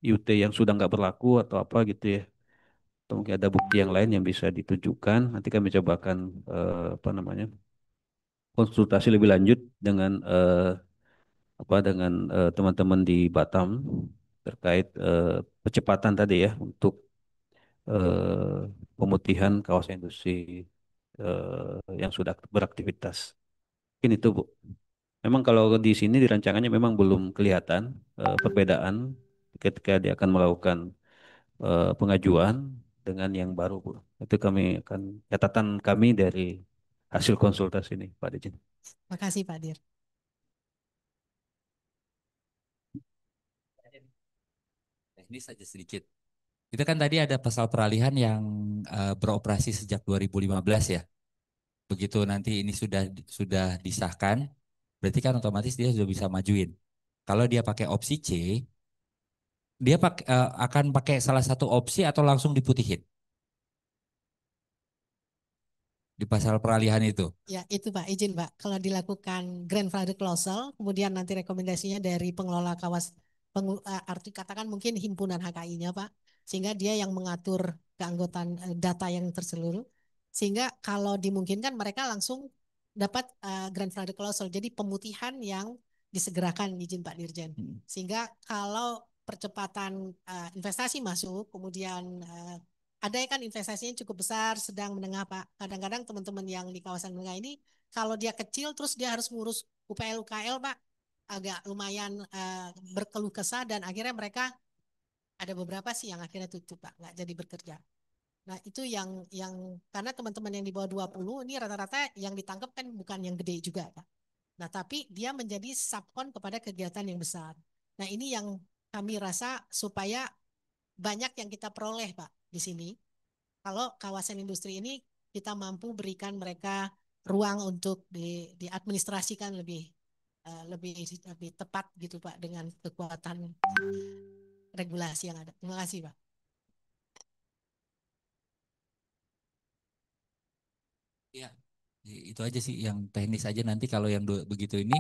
UT yang sudah nggak berlaku atau apa gitu ya, atau mungkin ada bukti yang lain yang bisa ditunjukkan. Nanti kami coba akan apa namanya konsultasi lebih lanjut dengan teman-teman di Batam terkait percepatan tadi ya untuk pemutihan kawasan industri yang sudah beraktivitas. Mungkin itu Bu. Memang kalau di sini di rancangannya memang belum kelihatan perbedaan ketika dia akan melakukan pengajuan dengan yang baru Bu. Itu kami akan catatan kami dari hasil konsultasi ini Pak Dirjen. Terima kasih Pak Dir. Teknis saja sedikit. Itu kan tadi ada pasal peralihan yang beroperasi sejak 2015 ya. Begitu nanti ini sudah disahkan, berarti kan otomatis dia sudah bisa majuin. Kalau dia pakai opsi C, dia akan pakai salah satu opsi atau langsung diputihin di pasal peralihan itu. Ya, itu Pak, izin Pak. Kalau dilakukan grandfather clause, kemudian nanti rekomendasinya dari pengelola arti katakan mungkin himpunan HKI-nya Pak, sehingga dia yang mengatur keanggotaan data yang terseluruh, sehingga kalau dimungkinkan mereka langsung dapat grandfather clause, jadi pemutihan yang disegerakan izin Pak Dirjen. Sehingga kalau percepatan investasi masuk, kemudian ada kan investasinya cukup besar, sedang, menengah Pak. Kadang-kadang teman-teman yang di kawasan menengah ini, kalau dia kecil terus dia harus ngurus UPL UKL Pak, agak lumayan berkeluh kesah, dan akhirnya mereka ada beberapa sih yang akhirnya tutup Pak, nggak jadi bekerja. Nah itu yang karena teman-teman yang di bawah 20 ini rata-rata yang ditangkap kan bukan yang gede juga Pak. Nah tapi dia menjadi subkon kepada kegiatan yang besar. Nah ini yang kami rasa supaya banyak yang kita peroleh Pak di sini. Kalau kawasan industri ini kita mampu berikan mereka ruang untuk diadministrasikan lebih tepat gitu Pak, dengan kekuatan regulasi yang ada. Terima kasih Pak. Ya, itu aja sih yang teknis aja, nanti kalau yang begitu ini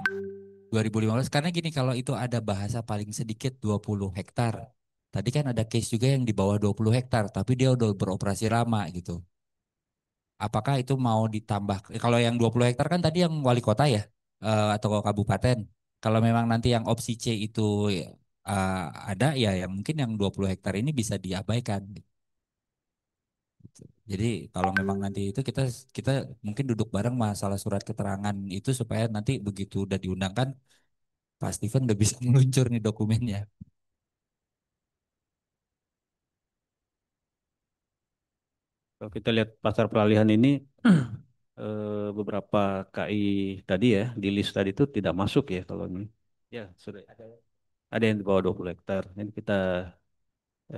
2015, karena gini, kalau itu ada bahasa paling sedikit 20 hektar. Tadi kan ada case juga yang di bawah 20 hektar tapi dia udah beroperasi lama gitu. Apakah itu mau ditambah? Kalau yang 20 hektar kan tadi yang wali kota ya, atau kabupaten. Kalau memang nanti yang opsi C itu eh, ada ya, yang mungkin yang 20 hektar ini bisa diabaikan. Jadi kalau memang nanti itu kita kita mungkin duduk bareng masalah surat keterangan itu, supaya nanti begitu udah diundangkan Pak Steven udah bisa meluncur nih dokumennya. Kalau kita lihat pasar peralihan ini beberapa KI tadi ya di list tadi itu tidak masuk ya kalau ini. Ya, sudah ada yang di bawah 20 hektar. Jadi kita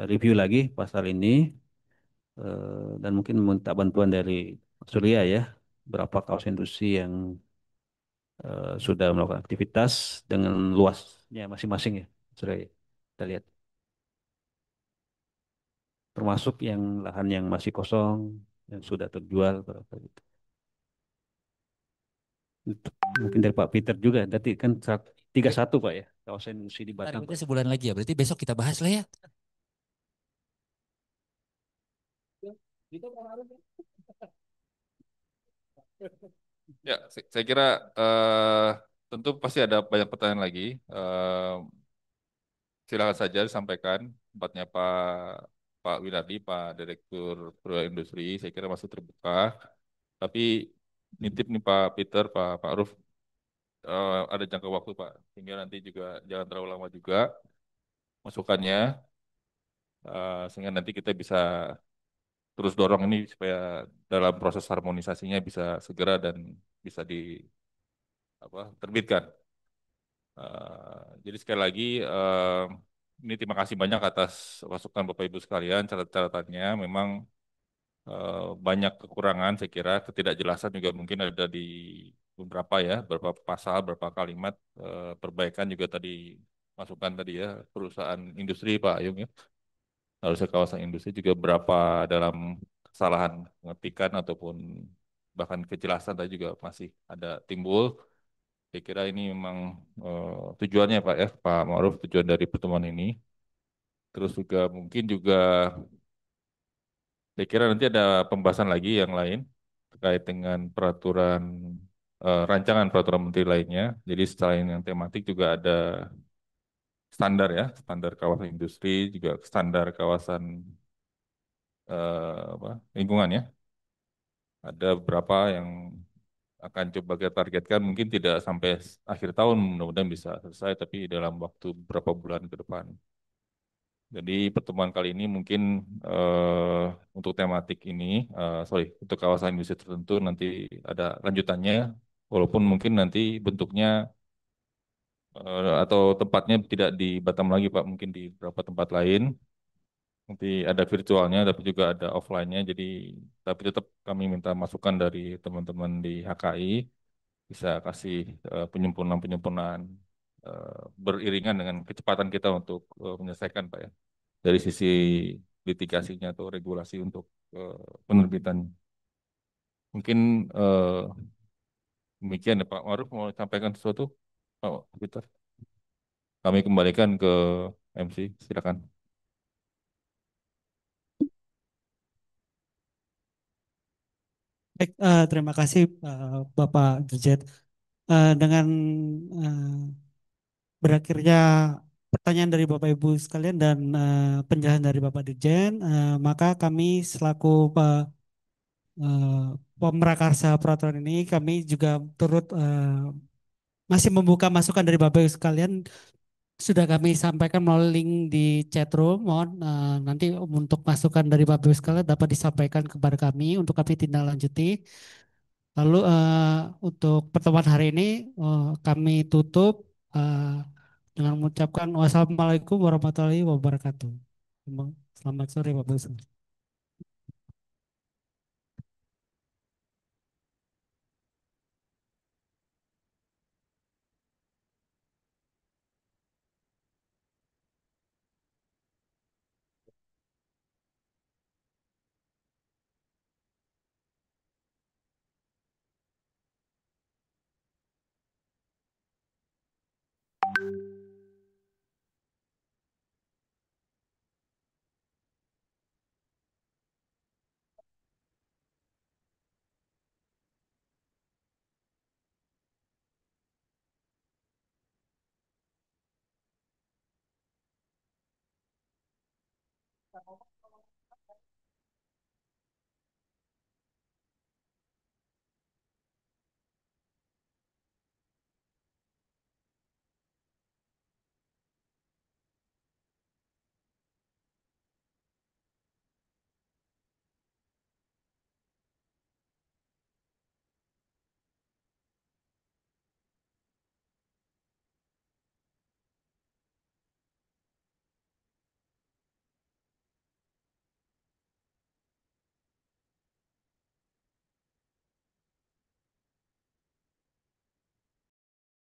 review lagi pasar ini dan mungkin minta bantuan dari Surya ya, berapa kawasan industri yang sudah melakukan aktivitas dengan luasnya masing-masing ya, Surya. Ya. Kita lihat termasuk yang lahan yang masih kosong yang sudah terjual berapa gitu. Mungkin dari Pak Peter juga, berarti kan 31 Pak ya, kawasan industri di Batam Pak. Targetnya sebulan lagi ya, berarti besok kita bahas lah ya. Ya, saya kira tentu pasti ada banyak pertanyaan lagi. Silakan saja disampaikan tempatnya Pak Winardi, Pak Direktur Perwakilan Industri. Saya kira masih terbuka. Tapi nitip nih Pak Peter, Pak Ruf, ada jangka waktu Pak, sehingga nanti juga jangan terlalu lama juga masukannya, sehingga nanti kita bisa terus dorong ini supaya dalam proses harmonisasinya bisa segera dan bisa terbitkan. Jadi sekali lagi, ini terima kasih banyak atas masukan Bapak Ibu sekalian, catatan-catatannya. Memang banyak kekurangan, saya kira ketidakjelasan juga mungkin ada di beberapa ya, beberapa pasal, beberapa kalimat. Perbaikan juga tadi, masukan tadi ya, perusahaan industri Pak Ayung ya. Harusnya kawasan industri juga berapa dalam kesalahan pengetikan ataupun bahkan kejelasan tadi juga masih ada timbul. Saya kira ini memang tujuannya Pak ya, Pak Ma'ruf, tujuan dari pertemuan ini. Terus juga mungkin juga saya kira nanti ada pembahasan lagi yang lain terkait dengan peraturan rancangan peraturan menteri lainnya. Jadi selain yang tematik juga ada standar ya, standar kawasan industri, juga standar kawasan lingkungan ya. Ada beberapa yang akan coba kita targetkan, mungkin tidak sampai akhir tahun, mudah-mudahan bisa selesai, tapi dalam waktu beberapa bulan ke depan. Jadi pertemuan kali ini mungkin untuk tematik ini, untuk kawasan industri tertentu nanti ada lanjutannya, walaupun mungkin nanti bentuknya atau tempatnya tidak di Batam lagi Pak, mungkin di beberapa tempat lain. Nanti ada virtualnya, tapi juga ada offline-nya. Jadi, tapi tetap kami minta masukan dari teman-teman di HKI, bisa kasih penyempurnaan-penyempurnaan beriringan dengan kecepatan kita untuk menyelesaikan Pak ya. Dari sisi litigasinya atau regulasi untuk penerbitan. Mungkin demikian ya Pak Maruf, mau sampaikan sesuatu? Pak Peter. Kami kembalikan ke MC, silakan. Baik, terima kasih Bapak Dirjen. Dengan eh, berakhirnya pertanyaan dari Bapak Ibu sekalian dan penjelasan dari Bapak Dirjen, maka kami selaku pemrakarsa peraturan ini, kami juga turut masih membuka masukan dari Bapak Ibu sekalian. Sudah kami sampaikan melalui link di chat room. Mohon nanti untuk masukan dari Bapak Ibu sekalian dapat disampaikan kepada kami untuk kami tindak lanjuti. Lalu untuk pertemuan hari ini kami tutup dengan mengucapkan wassalamualaikum warahmatullahi wabarakatuh. Selamat sore Bapak Ibu.